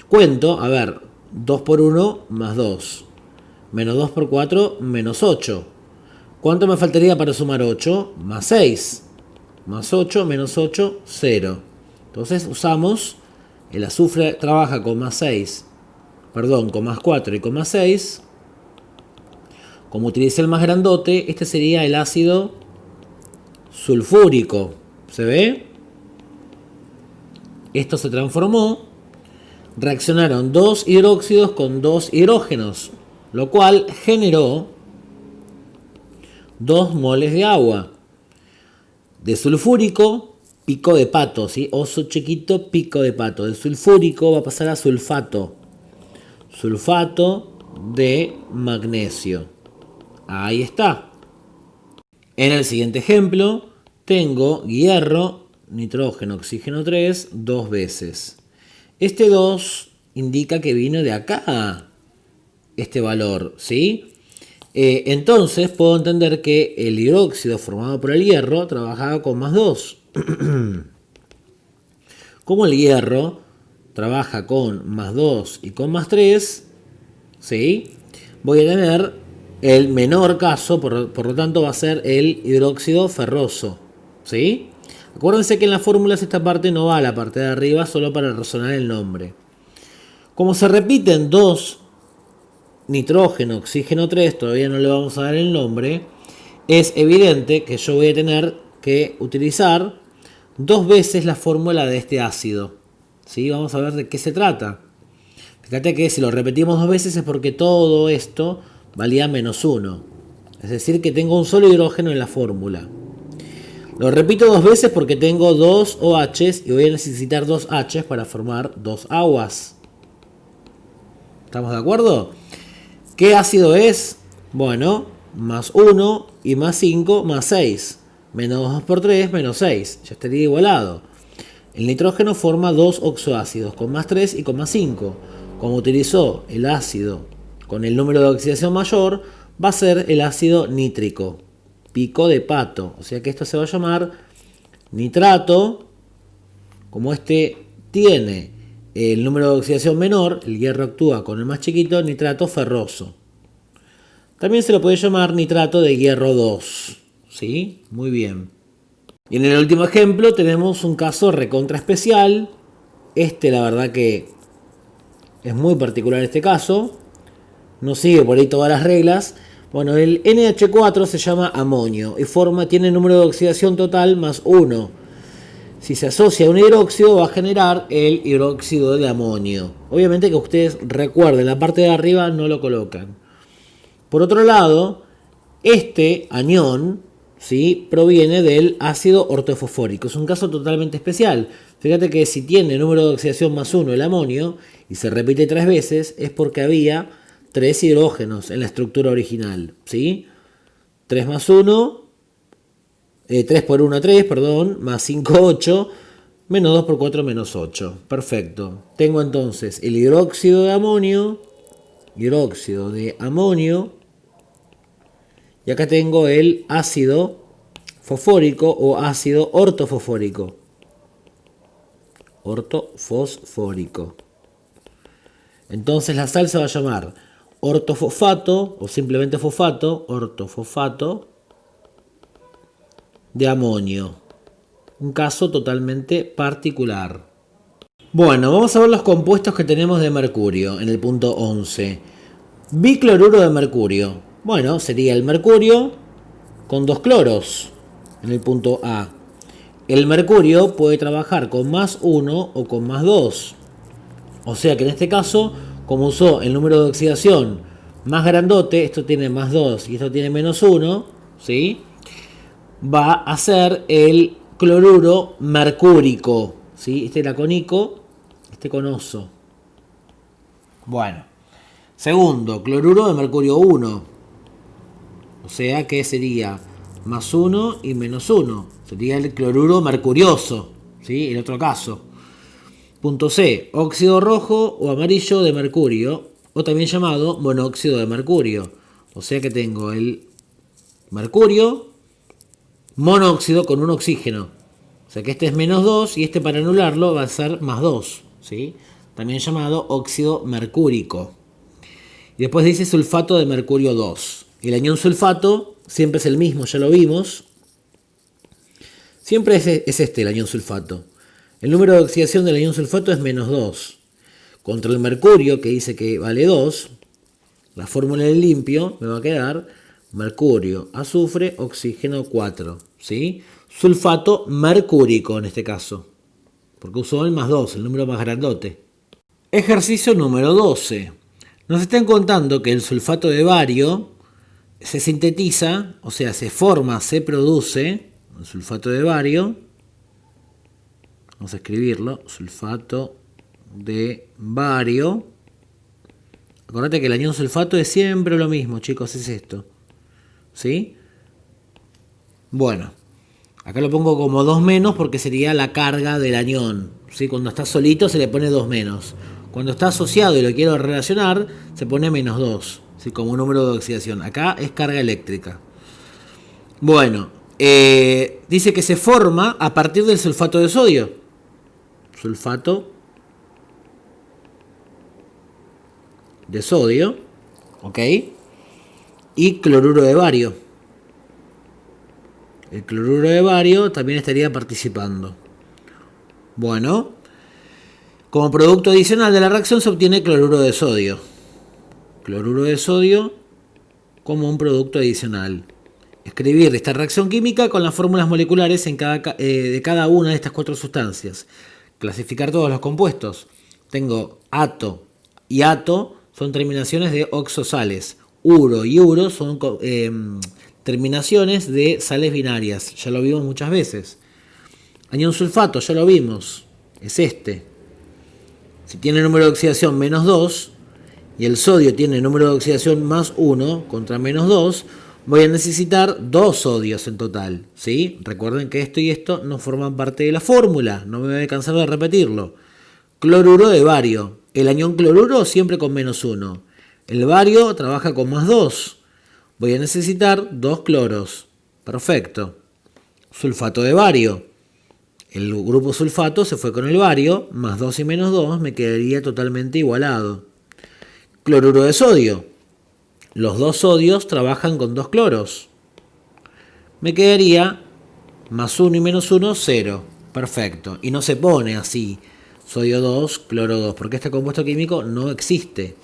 cuento, a ver, 2 por 1 más 2, menos 2 por 4 menos 8. ¿Cuánto me faltaría para sumar 8? Más 6. Más 8 menos 8, 0. Entonces usamos, el azufre trabaja con más 6, perdón, con más 4 y con más 6. Como utilicé el más grandote, este sería el ácido sulfúrico. ¿Se ve? Esto se transformó. Reaccionaron 2 hidróxidos con 2 hidrógenos, lo cual generó 2 moles de agua. De sulfúrico, pico de pato, ¿sí? Oso chiquito, pico de pato. De sulfúrico va a pasar a sulfato. Sulfato de magnesio. Ahí está. En el siguiente ejemplo tengo hierro, nitrógeno, oxígeno 3, 2 veces. Este 2 indica que vino de acá este valor, ¿sí? Entonces puedo entender que el hidróxido formado por el hierro trabajaba con más 2. Como el hierro trabaja con más 2 y con más 3, ¿sí? Voy a tener el menor caso, por lo tanto va a ser el hidróxido ferroso, ¿sí? Acuérdense que en las fórmulas esta parte no va a la parte de arriba, solo para resonar el nombre. Como se repiten 2 nitrógeno, oxígeno 3, todavía no le vamos a dar el nombre, es evidente que yo voy a tener que utilizar 2 veces la fórmula de este ácido, ¿sí? Vamos a ver de qué se trata. Fíjate que si lo repetimos 2 veces es porque todo esto valía menos 1. Es decir, que tengo un solo hidrógeno en la fórmula. Lo repito 2 veces porque tengo 2 OHs y voy a necesitar 2 Hs para formar 2 aguas. ¿Estamos de acuerdo? ¿Qué ácido es? Bueno, más 1 y más 5 más 6. Menos 2 por 3 menos 6. Ya estaría igualado. El nitrógeno forma 2 oxoácidos con más 3 y con más 5. Como utilizó el ácido con el número de oxidación mayor, va a ser el ácido nítrico, pico de pato. O sea que esto se va a llamar nitrato. Como este tiene el número de oxidación menor, el hierro actúa con el más chiquito, nitrato ferroso. También se lo puede llamar nitrato de hierro 2. ¿Sí? Muy bien. Y en el último ejemplo tenemos un caso recontra especial. La verdad que es muy particular este caso. No sigue por ahí todas las reglas. Bueno, el NH4 se llama amonio y tiene número de oxidación total más 1. Si se asocia a un hidróxido va a generar el hidróxido de amonio. Obviamente que ustedes recuerden, la parte de arriba no lo colocan. Por otro lado, este anión, ¿sí?, proviene del ácido ortofosfórico. Es un caso totalmente especial. Fíjate que si tiene número de oxidación más 1 el amonio y se repite 3 veces es porque había 3 hidrógenos en la estructura original, ¿sí? 3 más 1, 3 por 1, 3, perdón, más 5, 8, menos 2 por 4, menos 8. Perfecto. Tengo entonces el hidróxido de amonio, y acá tengo el ácido fosfórico o ácido ortofosfórico. Ortofosfórico. Entonces la sal se va a llamar ortofosfato o simplemente fosfato, ortofosfato de amonio. Un caso totalmente particular. Bueno, vamos a ver los compuestos que tenemos de mercurio en el punto 11. Bicloruro de mercurio. Bueno, sería el mercurio con 2 cloros en el punto A. El mercurio puede trabajar con +1 o con +2. O sea que en este caso, como usó el número de oxidación más grandote, esto tiene +2 y esto tiene -1, ¿sí? Va a ser el cloruro mercúrico, ¿sí? Este era con ico, este con oso. Bueno, segundo, cloruro de mercurio 1. O sea que sería +1 y -1. Sería el cloruro mercurioso, ¿sí? En otro caso. Punto C, óxido rojo o amarillo de mercurio, o también llamado monóxido de mercurio. O sea que tengo el mercurio monóxido con un oxígeno. O sea que este es -2 y este para anularlo va a ser +2, ¿sí? También llamado óxido mercúrico. Y después dice sulfato de mercurio 2. El anión sulfato siempre es el mismo, ya lo vimos. Siempre es este el anión sulfato. El número de oxidación del anión sulfato es -2. Contra el mercurio, que dice que vale 2, la fórmula del limpio me va a quedar mercurio, azufre, oxígeno 4. ¿Sí? Sulfato mercúrico en este caso, porque usó el +2, el número más grandote. Ejercicio número 12. Nos están contando que el sulfato de bario se sintetiza, o sea, se forma, se produce, el sulfato de bario, vamos a escribirlo, sulfato de bario. Acordate que el anión sulfato es siempre lo mismo, chicos, es esto. ¿Sí? Bueno, acá lo pongo como 2 menos porque sería la carga del anión. ¿Sí? Cuando está solito se le pone 2 menos. Cuando está asociado y lo quiero relacionar, se pone -2, ¿sí? Como número de oxidación. Acá es carga eléctrica. Bueno, dice que se forma a partir del sulfato de sodio. Sulfato de sodio, ¿ok? Y cloruro de bario. El cloruro de bario también estaría participando. Bueno, como producto adicional de la reacción se obtiene cloruro de sodio. Cloruro de sodio como un producto adicional. Escribir esta reacción química con las fórmulas moleculares de cada una de estas 4 sustancias. Clasificar todos los compuestos. Tengo ato y ato son terminaciones de oxosales. Uro y uro son terminaciones de sales binarias. Ya lo vimos muchas veces. Anión sulfato, ya lo vimos. Es este. Si tiene número de oxidación -2 y el sodio tiene número de oxidación +1 contra -2, voy a necesitar 2 sodios en total. ¿Sí? Recuerden que esto y esto no forman parte de la fórmula. No me voy a cansar de repetirlo. Cloruro de bario. El anión cloruro siempre con -1. El bario trabaja con +2. Voy a necesitar 2 cloros. Perfecto. Sulfato de bario. El grupo sulfato se fue con el bario, +2 y -2 me quedaría totalmente igualado. Cloruro de sodio. Los 2 sodios trabajan con 2 cloros. Me quedaría +1 y -1, 0. Perfecto. Y no se pone así, sodio 2, cloro 2, porque este compuesto químico no existe.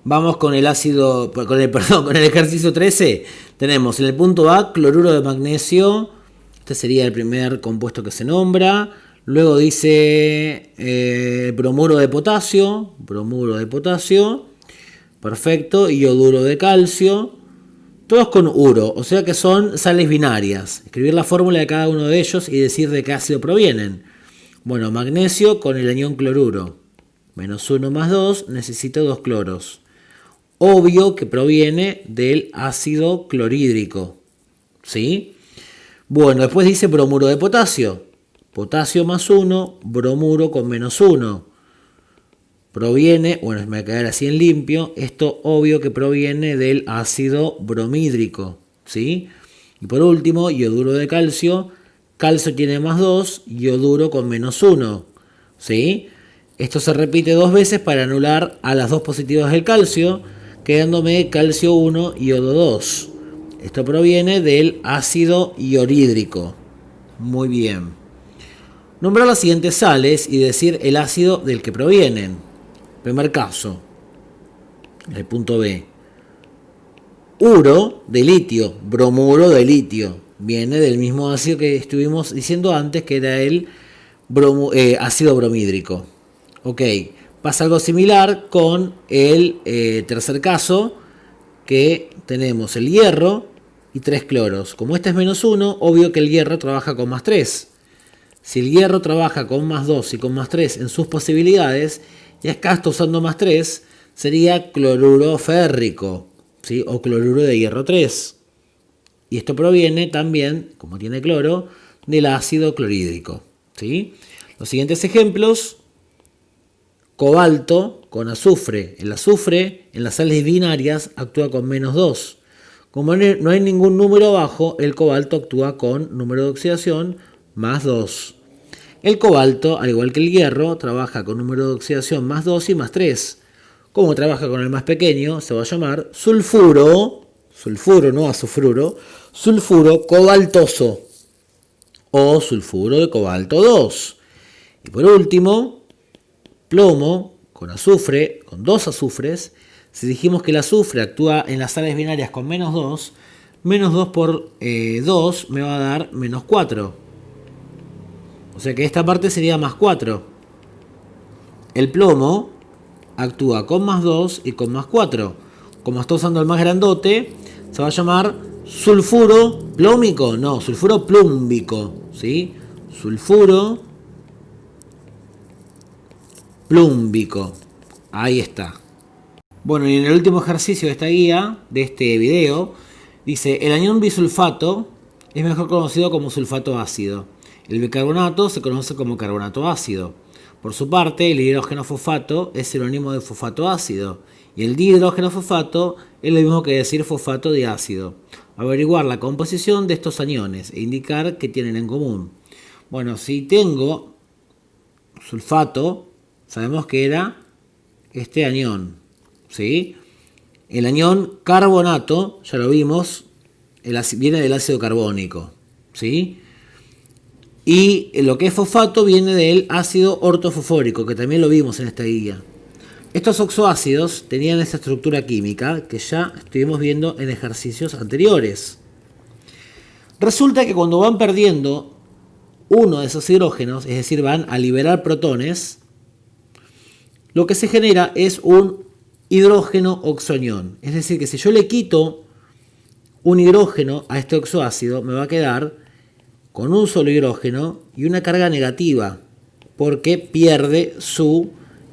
Vamos con el ejercicio 13. Tenemos en el punto A cloruro de magnesio. Este sería el primer compuesto que se nombra. Luego dice bromuro de potasio. Bromuro de potasio. Perfecto. Ioduro de calcio. Todos con uro, o sea que son sales binarias. Escribir la fórmula de cada uno de ellos y decir de qué ácido provienen. Bueno, magnesio con el anión cloruro. -1 más 2, necesito 2 cloros. Obvio que proviene del ácido clorhídrico. ¿Sí? Bueno, después dice bromuro de potasio. Potasio +1, bromuro con -1. Proviene, bueno, me va a quedar así en limpio, esto obvio que proviene del ácido bromhídrico. ¿Sí? Y por último, ioduro de calcio. Calcio tiene más 2, ioduro con menos 1. ¿Sí? Esto se repite 2 veces para anular a las dos positivas del calcio, quedándome calcio 1, iodo 2. Esto proviene del ácido iorídrico. Muy bien. Nombrar las siguientes sales y decir el ácido del que provienen. Primer caso, el punto B. Uro de litio, bromuro de litio. Viene del mismo ácido que estuvimos diciendo antes, que era el ácido bromídrico. Ok, pasa algo similar con el tercer caso, que tenemos el hierro y 3 cloros. Como este es menos 1, obvio que el hierro trabaja con más 3. Si el hierro trabaja con más 2 y con más 3 en sus posibilidades, y acá está usando más 3, sería cloruro férrico, ¿sí? O cloruro de hierro 3. Y esto proviene también, como tiene cloro, del ácido clorhídrico, ¿sí? Los siguientes ejemplos: cobalto con azufre. El azufre en las sales binarias actúa con menos 2. Como no hay ningún número abajo, el cobalto actúa con número de oxidación más 2. El cobalto, al igual que el hierro, trabaja con número de oxidación más 2 y más 3. Como trabaja con el más pequeño, se va a llamar sulfuro, no azufruro, sulfuro cobaltoso o sulfuro de cobalto 2. Y por último, plomo con azufre, con 2 azufres. Si dijimos que el azufre actúa en las sales binarias con menos 2 por 2 me va a dar menos 4. O sea que esta parte sería más 4. El plomo actúa con más 2 y con más 4. Como está usando el más grandote, se va a llamar sulfuro plómico. No, sulfuro plúmbico. ¿Sí? Sulfuro plúmbico. Ahí está. Bueno, y en el último ejercicio de esta guía, de este video, dice: el anión bisulfato es mejor conocido como sulfato ácido. El bicarbonato se conoce como carbonato ácido. Por su parte, el hidrógeno fosfato es sinónimo de fosfato ácido. Y el dihidrógeno fosfato es lo mismo que decir fosfato de ácido. Averiguar la composición de estos aniones e indicar qué tienen en común. Bueno, si tengo sulfato, sabemos que era este anión, ¿sí? El anión carbonato, ya lo vimos, viene del ácido carbónico, ¿sí? Y lo que es fosfato viene del ácido ortofosfórico, que también lo vimos en esta guía. Estos oxoácidos tenían esta estructura química que ya estuvimos viendo en ejercicios anteriores. Resulta que cuando van perdiendo uno de esos hidrógenos, es decir, van a liberar protones, lo que se genera es un hidrógeno oxoanión. Es decir, que si yo le quito un hidrógeno a este oxoácido, me va a quedar con un solo hidrógeno y una carga negativa, porque pierde su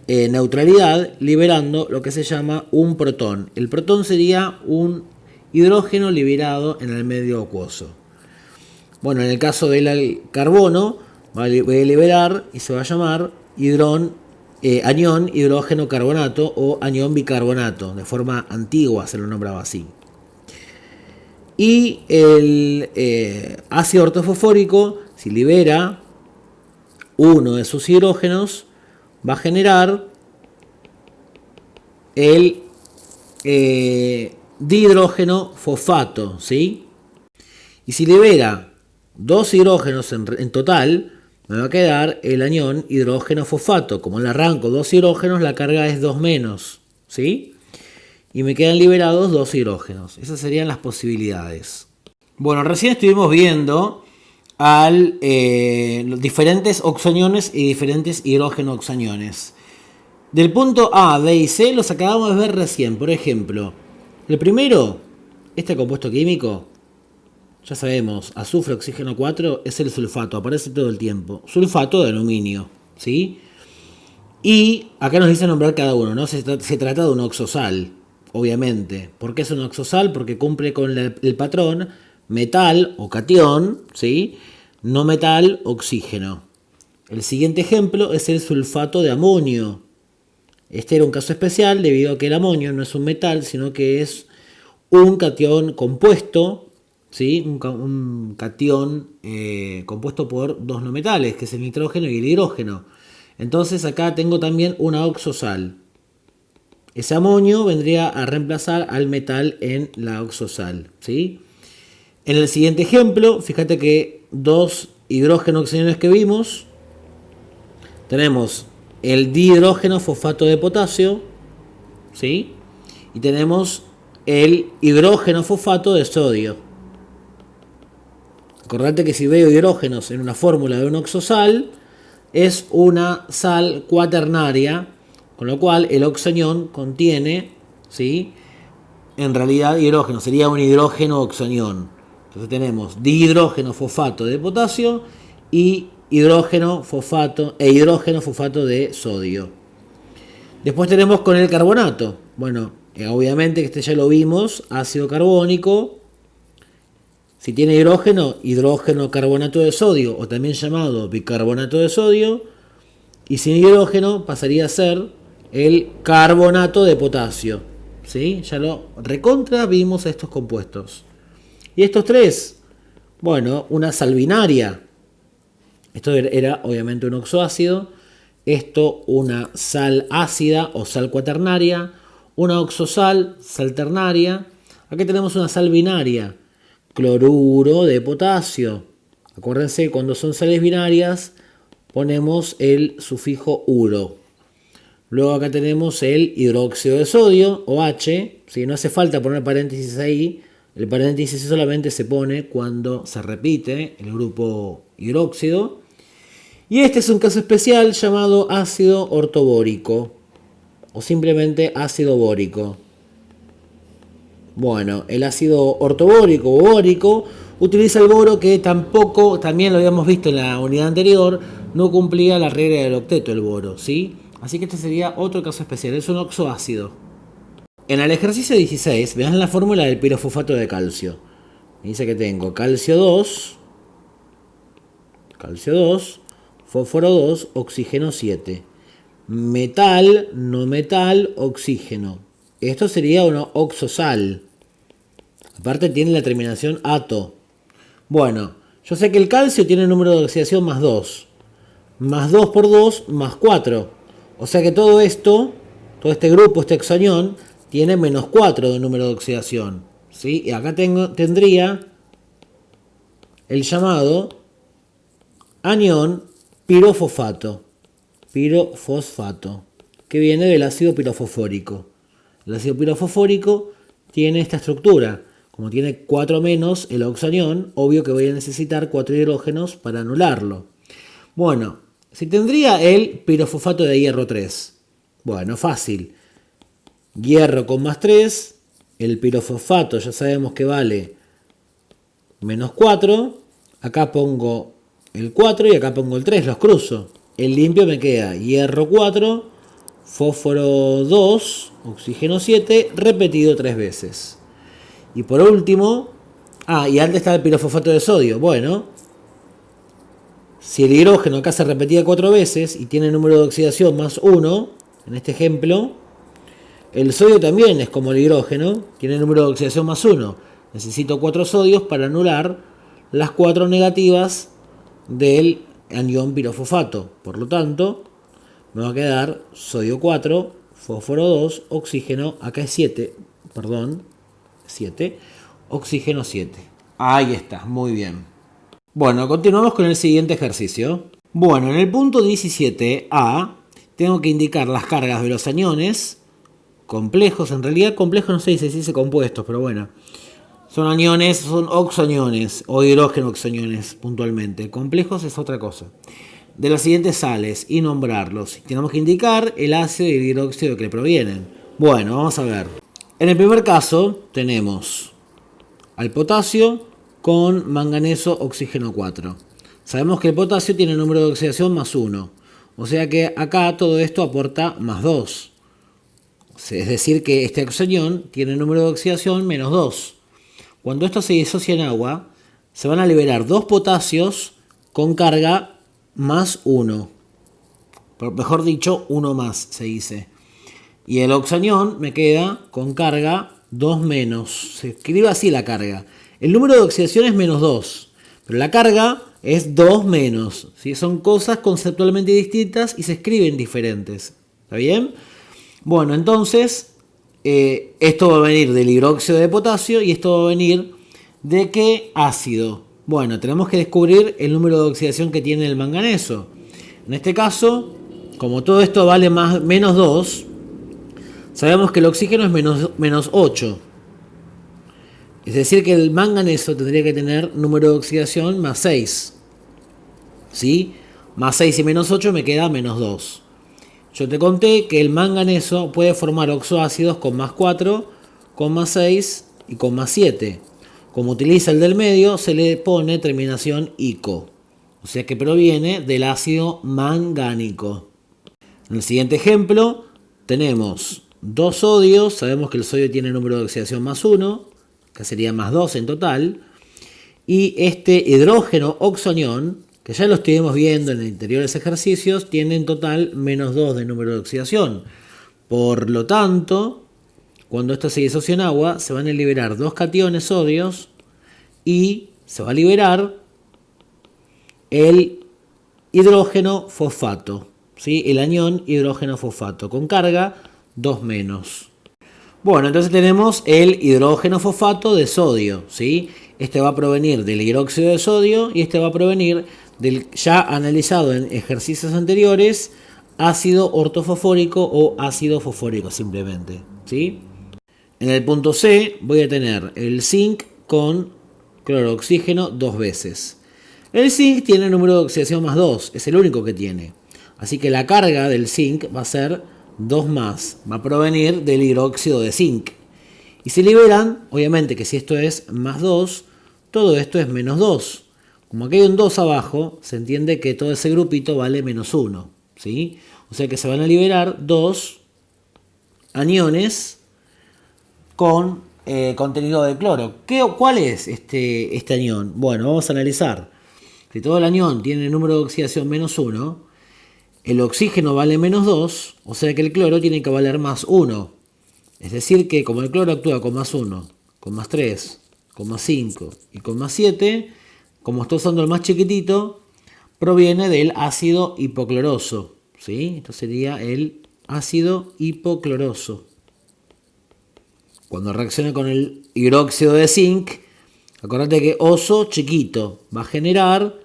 neutralidad, liberando lo que se llama un protón. El protón sería un hidrógeno liberado en el medio acuoso. Bueno, en el caso del carbono, voy a liberar y se va a llamar anión hidrógeno carbonato o anión bicarbonato. De forma antigua se lo nombraba así. Y el ácido ortofosfórico, si libera uno de sus hidrógenos, va a generar el dihidrógeno fosfato, ¿sí? Y si libera 2 hidrógenos en total, me va a quedar el anión hidrógeno fosfato. Como le arranco 2 hidrógenos, la carga es 2 menos, ¿sí? Y me quedan liberados 2 hidrógenos. Esas serían las posibilidades. Bueno, recién estuvimos viendo los diferentes oxoaniones y diferentes hidrógeno oxoaniones. Del punto A, B y C los acabamos de ver recién. Por ejemplo, el primero, este compuesto químico, ya sabemos, azufre, oxígeno 4, es el sulfato, aparece todo el tiempo. Sulfato de aluminio, ¿sí? Y acá nos dice nombrar cada uno, ¿no? Se trata de un oxosal, obviamente. ¿Por qué es un oxosal? Porque cumple con el patrón metal o catión, ¿sí? No metal, oxígeno. El siguiente ejemplo es el sulfato de amonio. Este era un caso especial debido a que el amonio no es un metal, sino que es un catión compuesto ¿sí? Un catión compuesto por dos no metales, que es el nitrógeno y el hidrógeno. Entonces acá tengo también una oxosal. Ese amonio vendría a reemplazar al metal en la oxosal, ¿sí? En el siguiente ejemplo, fíjate que dos hidrógeno-oxaniones que vimos, tenemos el dihidrógeno fosfato de potasio, ¿sí? Y tenemos el hidrógeno fosfato de sodio. Acordate que si veo hidrógenos en una fórmula de un oxosal, es una sal cuaternaria, con lo cual el oxanión contiene, ¿sí?, en realidad hidrógeno, sería un hidrógeno oxanión. Entonces tenemos dihidrógeno fosfato de potasio y hidrógeno fosfato de sodio. Después tenemos con el carbonato. Bueno, obviamente que este ya lo vimos, ácido carbónico. Si tiene hidrógeno, hidrógeno carbonato de sodio, o también llamado bicarbonato de sodio. Y sin hidrógeno pasaría a ser el carbonato de potasio. ¿Sí? Ya lo recontra vimos a estos compuestos. Y estos tres, bueno, una sal binaria. Esto era obviamente un oxoácido. Esto una sal ácida o sal cuaternaria. Una oxosal, sal ternaria. Aquí tenemos una sal binaria, cloruro de potasio. Acuérdense, cuando son sales binarias ponemos el sufijo uro. Luego acá tenemos el hidróxido de sodio, OH. ¿Sí? No hace falta poner paréntesis ahí. El paréntesis solamente se pone cuando se repite el grupo hidróxido. Y este es un caso especial llamado ácido ortobórico o simplemente ácido bórico. Bueno, el ácido ortobórico o bórico utiliza el boro que tampoco, también lo habíamos visto en la unidad anterior, no cumplía la regla del octeto el boro, ¿sí? Así que este sería otro caso especial, es un oxoácido. En el ejercicio 16, vean la fórmula del pirofosfato de calcio. Dice que tengo calcio 2, fósforo 2, oxígeno 7. Metal, no metal, oxígeno. Esto sería una oxosal. Aparte tiene la terminación ato. Bueno, yo sé que el calcio tiene número de oxidación más 2. Más 2 por 2, más 4. O sea que todo esto, todo este grupo, este oxanión, tiene menos 4 de número de oxidación. ¿Sí? Y acá tendría el llamado anión pirofosfato, que viene del ácido pirofosfórico. El ácido pirofosfórico tiene esta estructura. Como tiene 4 menos el oxanión, obvio que voy a necesitar 4 hidrógenos para anularlo. Bueno, si tendría el pirofosfato de hierro 3. Bueno, fácil. Hierro con más 3. El pirofosfato ya sabemos que vale menos 4. Acá pongo el 4 y acá pongo el 3, los cruzo. El limpio me queda hierro 4, fósforo 2, oxígeno 7, repetido 3 veces. Y por último, y antes está el pirofosfato de sodio. Bueno, si el hidrógeno acá se repetía 4 veces y tiene número de oxidación más 1, en este ejemplo, el sodio también es como el hidrógeno, tiene número de oxidación más 1. Necesito 4 sodios para anular las 4 negativas del anión pirofosfato. Por lo tanto, me va a quedar sodio 4, fósforo 2, oxígeno, acá es 7, oxígeno 7. Ahí está, muy bien. Bueno, continuamos con el siguiente ejercicio. Bueno, en el punto 17a tengo que indicar las cargas de los aniones complejos. En realidad complejos no se dice compuestos, pero bueno. Son aniones, son oxaniones o hidrógeno oxaniones puntualmente. Complejos es otra cosa. De las siguientes sales y nombrarlos. Tenemos que indicar el ácido y el hidróxido que le provienen. Bueno, vamos a ver. En el primer caso tenemos al potasio con manganeso oxígeno 4. Sabemos que el potasio tiene número de oxidación más 1. O sea que acá todo esto aporta más 2. Es decir que este oxanión tiene número de oxidación menos 2. Cuando esto se disocia en agua, se van a liberar 2 potasios con carga más 1. Mejor dicho, 1 más se dice. Y el oxanión me queda con carga 2 menos. Se escribe así la carga. El número de oxidación es menos 2, pero la carga es 2 menos. ¿Sí? Son cosas conceptualmente distintas y se escriben diferentes. ¿Está bien? Bueno, entonces, esto va a venir del hidróxido de potasio y esto va a venir de qué ácido. Bueno, tenemos que descubrir el número de oxidación que tiene el manganeso. En este caso, como todo esto vale menos 2, sabemos que el oxígeno es menos 8. Es decir, que el manganeso tendría que tener número de oxidación más 6. ¿Sí? Más 6 y menos 8 me queda menos 2. Yo te conté que el manganeso puede formar oxoácidos con más 4, con más 6 y con más 7. Como utiliza el del medio, se le pone terminación ico. O sea que proviene del ácido mangánico. En el siguiente ejemplo tenemos 2 sodios. Sabemos que el sodio tiene número de oxidación más 1, que sería más 2 en total. Y este hidrógeno oxonión, que ya lo estuvimos viendo en anteriores ejercicios, tiene en total menos 2 de número de oxidación. Por lo tanto, cuando esto se disocia en agua, se van a liberar 2 cationes sodios y se va a liberar el hidrógeno fosfato, ¿sí? El anión hidrógeno fosfato, con carga 2 menos. Bueno, entonces tenemos el hidrógeno fosfato de sodio, ¿sí? Este va a provenir del hidróxido de sodio y este va a provenir del ya analizado en ejercicios anteriores ácido ortofosfórico o ácido fosfórico simplemente, ¿sí? En el punto C voy a tener el zinc con clorooxígeno 2 veces. El zinc tiene número de oxidación más 2, es el único que tiene. Así que la carga del zinc va a ser 2 más, va a provenir del hidróxido de zinc. Y se liberan, obviamente que si esto es más 2, todo esto es menos 2. Como aquí hay un 2 abajo, se entiende que todo ese grupito vale menos 1. ¿Sí? O sea que se van a liberar 2 aniones con contenido de cloro. ¿Cuál es este anión? Bueno, vamos a analizar. Si todo el anión tiene número de oxidación menos 1, el oxígeno vale menos 2, o sea que el cloro tiene que valer más 1. Es decir que como el cloro actúa con más 1, con más 3, con más 5 y con más 7, como estoy usando el más chiquitito, proviene del ácido hipocloroso. ¿Sí? Esto sería el ácido hipocloroso. Cuando reacciona con el hidróxido de zinc, acordate que oso chiquito va a generar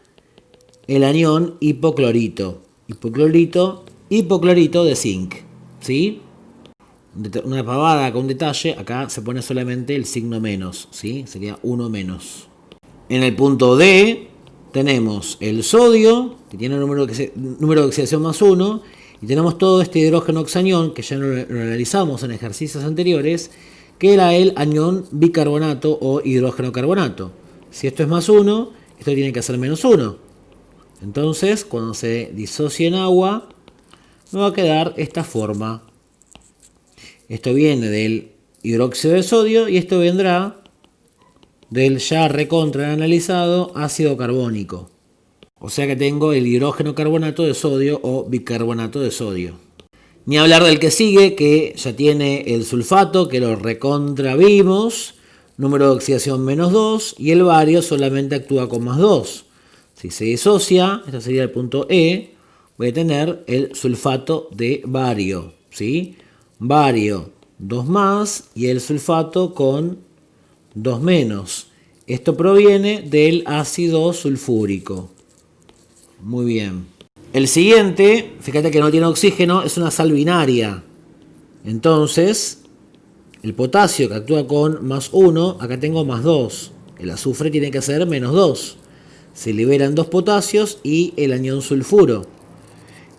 el anión hipoclorito. Hipoclorito de zinc. ¿Sí? Una pavada con un detalle, acá se pone solamente el signo menos. ¿Sí? Sería 1 menos. En el punto D tenemos el sodio, que tiene número de oxidación más 1, y tenemos todo este hidrógeno oxanión, que ya lo analizamos en ejercicios anteriores, que era el anión bicarbonato o hidrógeno carbonato. Si esto es más 1, esto tiene que ser menos 1. Entonces, cuando se disocie en agua, me va a quedar esta forma. Esto viene del hidróxido de sodio y esto vendrá del ya recontra analizado ácido carbónico. O sea que tengo el hidrógeno carbonato de sodio o bicarbonato de sodio. Ni hablar del que sigue, que ya tiene el sulfato, que lo recontra vimos, número de oxidación menos 2, y el bario solamente actúa con más 2. Si se disocia, esto sería el punto E, voy a tener el sulfato de bario, ¿sí? Bario 2 más y el sulfato con 2 menos. Esto proviene del ácido sulfúrico. Muy bien. El siguiente, fíjate que no tiene oxígeno, es una sal binaria. Entonces, el potasio que actúa con más 1, acá tengo más 2. El azufre tiene que ser menos 2. Se liberan 2 potasios y el anión sulfuro.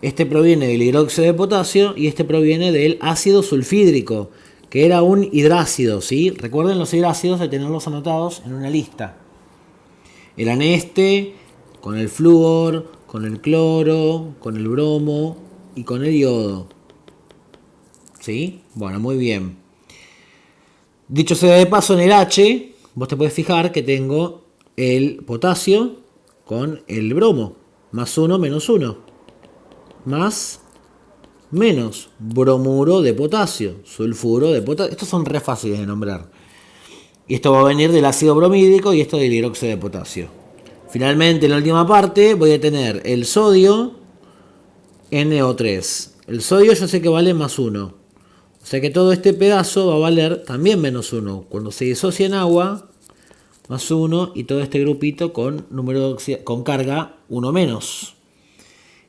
Este proviene del hidróxido de potasio y este proviene del ácido sulfídrico, que era un hidrácido, ¿sí? Recuerden los hidrácidos de tenerlos anotados en una lista. Eran con el flúor, con el cloro, con el bromo y con el yodo. ¿Sí? Bueno, muy bien. Dicho sea de paso, en el H, vos te puedes fijar que tengo el potasio con el bromo. Más 1, menos 1. Más, menos. Bromuro de potasio. Sulfuro de potasio. Estos son re fáciles de nombrar. Y esto va a venir del ácido bromídico y esto del hidróxido de potasio. Finalmente, en la última parte, voy a tener el sodio NO3. El sodio yo sé que vale más 1. O sea que todo este pedazo va a valer también menos 1. Cuando se disocia en agua, más 1. Y todo este grupito con carga 1 menos.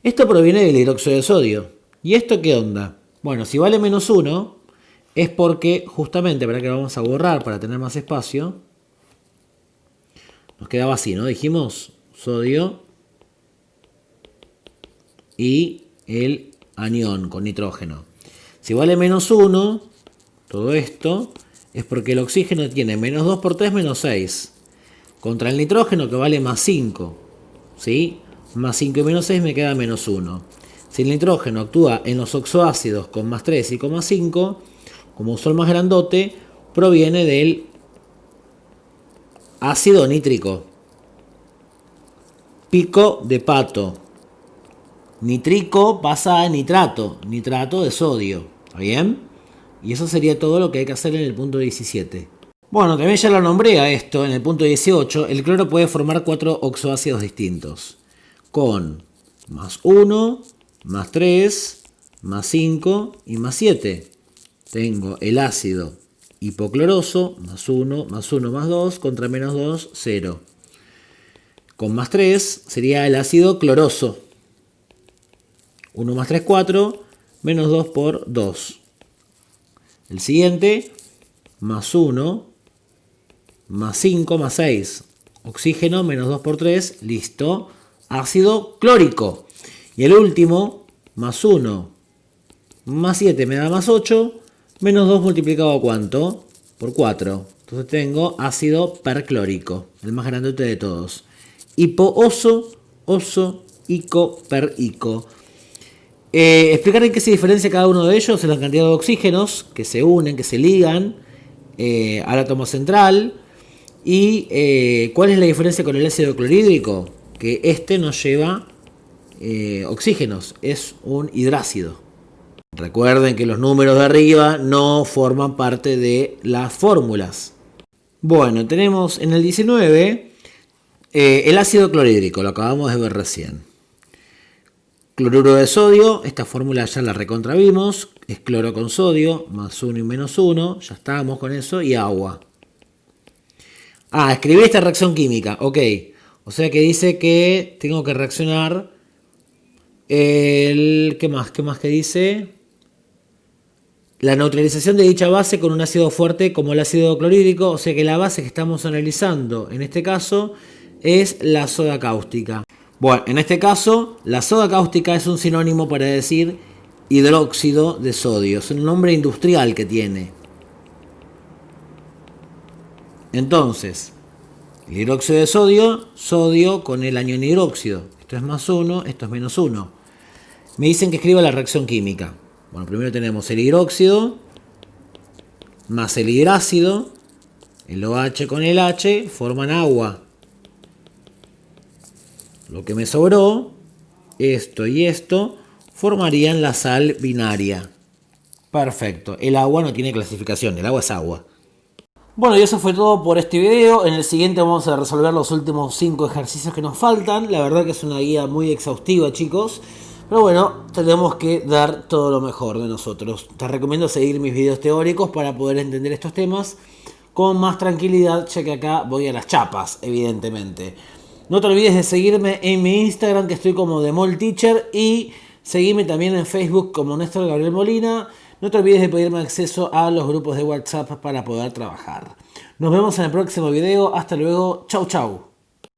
Esto proviene del hidróxido de sodio. ¿Y esto qué onda? Bueno, si vale menos 1, es porque justamente, para que vamos a borrar para tener más espacio, nos quedaba así, ¿no? Dijimos sodio y el anión con nitrógeno. Si vale menos 1, todo esto es porque el oxígeno tiene menos 2 por 3, menos 6. Contra el nitrógeno que vale más 5. ¿Sí? Más 5 y menos 6 me queda menos 1. Si el nitrógeno actúa en los oxoácidos con más 3 y con más 5, como son más grandote, proviene del ácido nítrico. Pico de pato. Nitrico pasa a nitrato. Nitrato de sodio. ¿Está bien? Y eso sería todo lo que hay que hacer en el punto 17. Bueno, también ya lo nombré a esto. En el punto 18, el cloro puede formar 4 oxoácidos distintos. Con más 1, más 3, más 5 y más 7. Tengo el ácido hipocloroso, más 1, más 1, más 2, contra menos 2, 0. Con más 3 sería el ácido cloroso. 1 más 3, 4, menos 2 por 2. El siguiente, más 1, más 5, más 6. Oxígeno, menos 2 por 3, listo. Ácido clórico. Y el último, más 1, más 7 me da más 8, menos 2 multiplicado a ¿cuánto? Por 4. Entonces tengo ácido perclórico, el más grandote de todos. Hipooso, oso, ico, perico. Explicar en qué se diferencia cada uno de ellos en la cantidad de oxígenos que se unen, que se ligan al átomo central. Y cuál es la diferencia con el ácido clorhídrico, que este no lleva oxígenos, es un hidrácido. Recuerden que los números de arriba no forman parte de las fórmulas. Bueno, tenemos en el 19 el ácido clorhídrico, lo acabamos de ver recién. Cloruro de sodio, esta fórmula ya la recontravimos, es cloro con sodio, más 1 y menos 1, ya estábamos con eso, y agua. Escribí esta reacción química, ok. O sea que dice que tengo que reaccionar ¿qué más que dice? La neutralización de dicha base con un ácido fuerte como el ácido clorhídrico, o sea que la base que estamos analizando en este caso es la soda cáustica. Bueno, en este caso la soda cáustica es un sinónimo para decir hidróxido de sodio, es un nombre industrial que tiene. Entonces, el hidróxido de sodio, sodio con el anión hidróxido. Esto es más 1, esto es menos 1. Me dicen que escriba la reacción química. Bueno, primero tenemos el hidróxido más el hidrácido. El OH con el H forman agua. Lo que me sobró, esto y esto, formarían la sal binaria. Perfecto. El agua no tiene clasificación, el agua es agua. Bueno, y eso fue todo por este video. En el siguiente vamos a resolver los últimos 5 ejercicios que nos faltan. La verdad que es una guía muy exhaustiva, chicos. Pero bueno, tenemos que dar todo lo mejor de nosotros. Te recomiendo seguir mis videos teóricos para poder entender estos temas con más tranquilidad, ya que acá voy a las chapas, evidentemente. No te olvides de seguirme en mi Instagram, que estoy como TheMolTeacher, y seguirme también en Facebook como Néstor Gabriel Molina. No te olvides de pedirme acceso a los grupos de WhatsApp para poder trabajar. Nos vemos en el próximo video. Hasta luego. Chau, chau.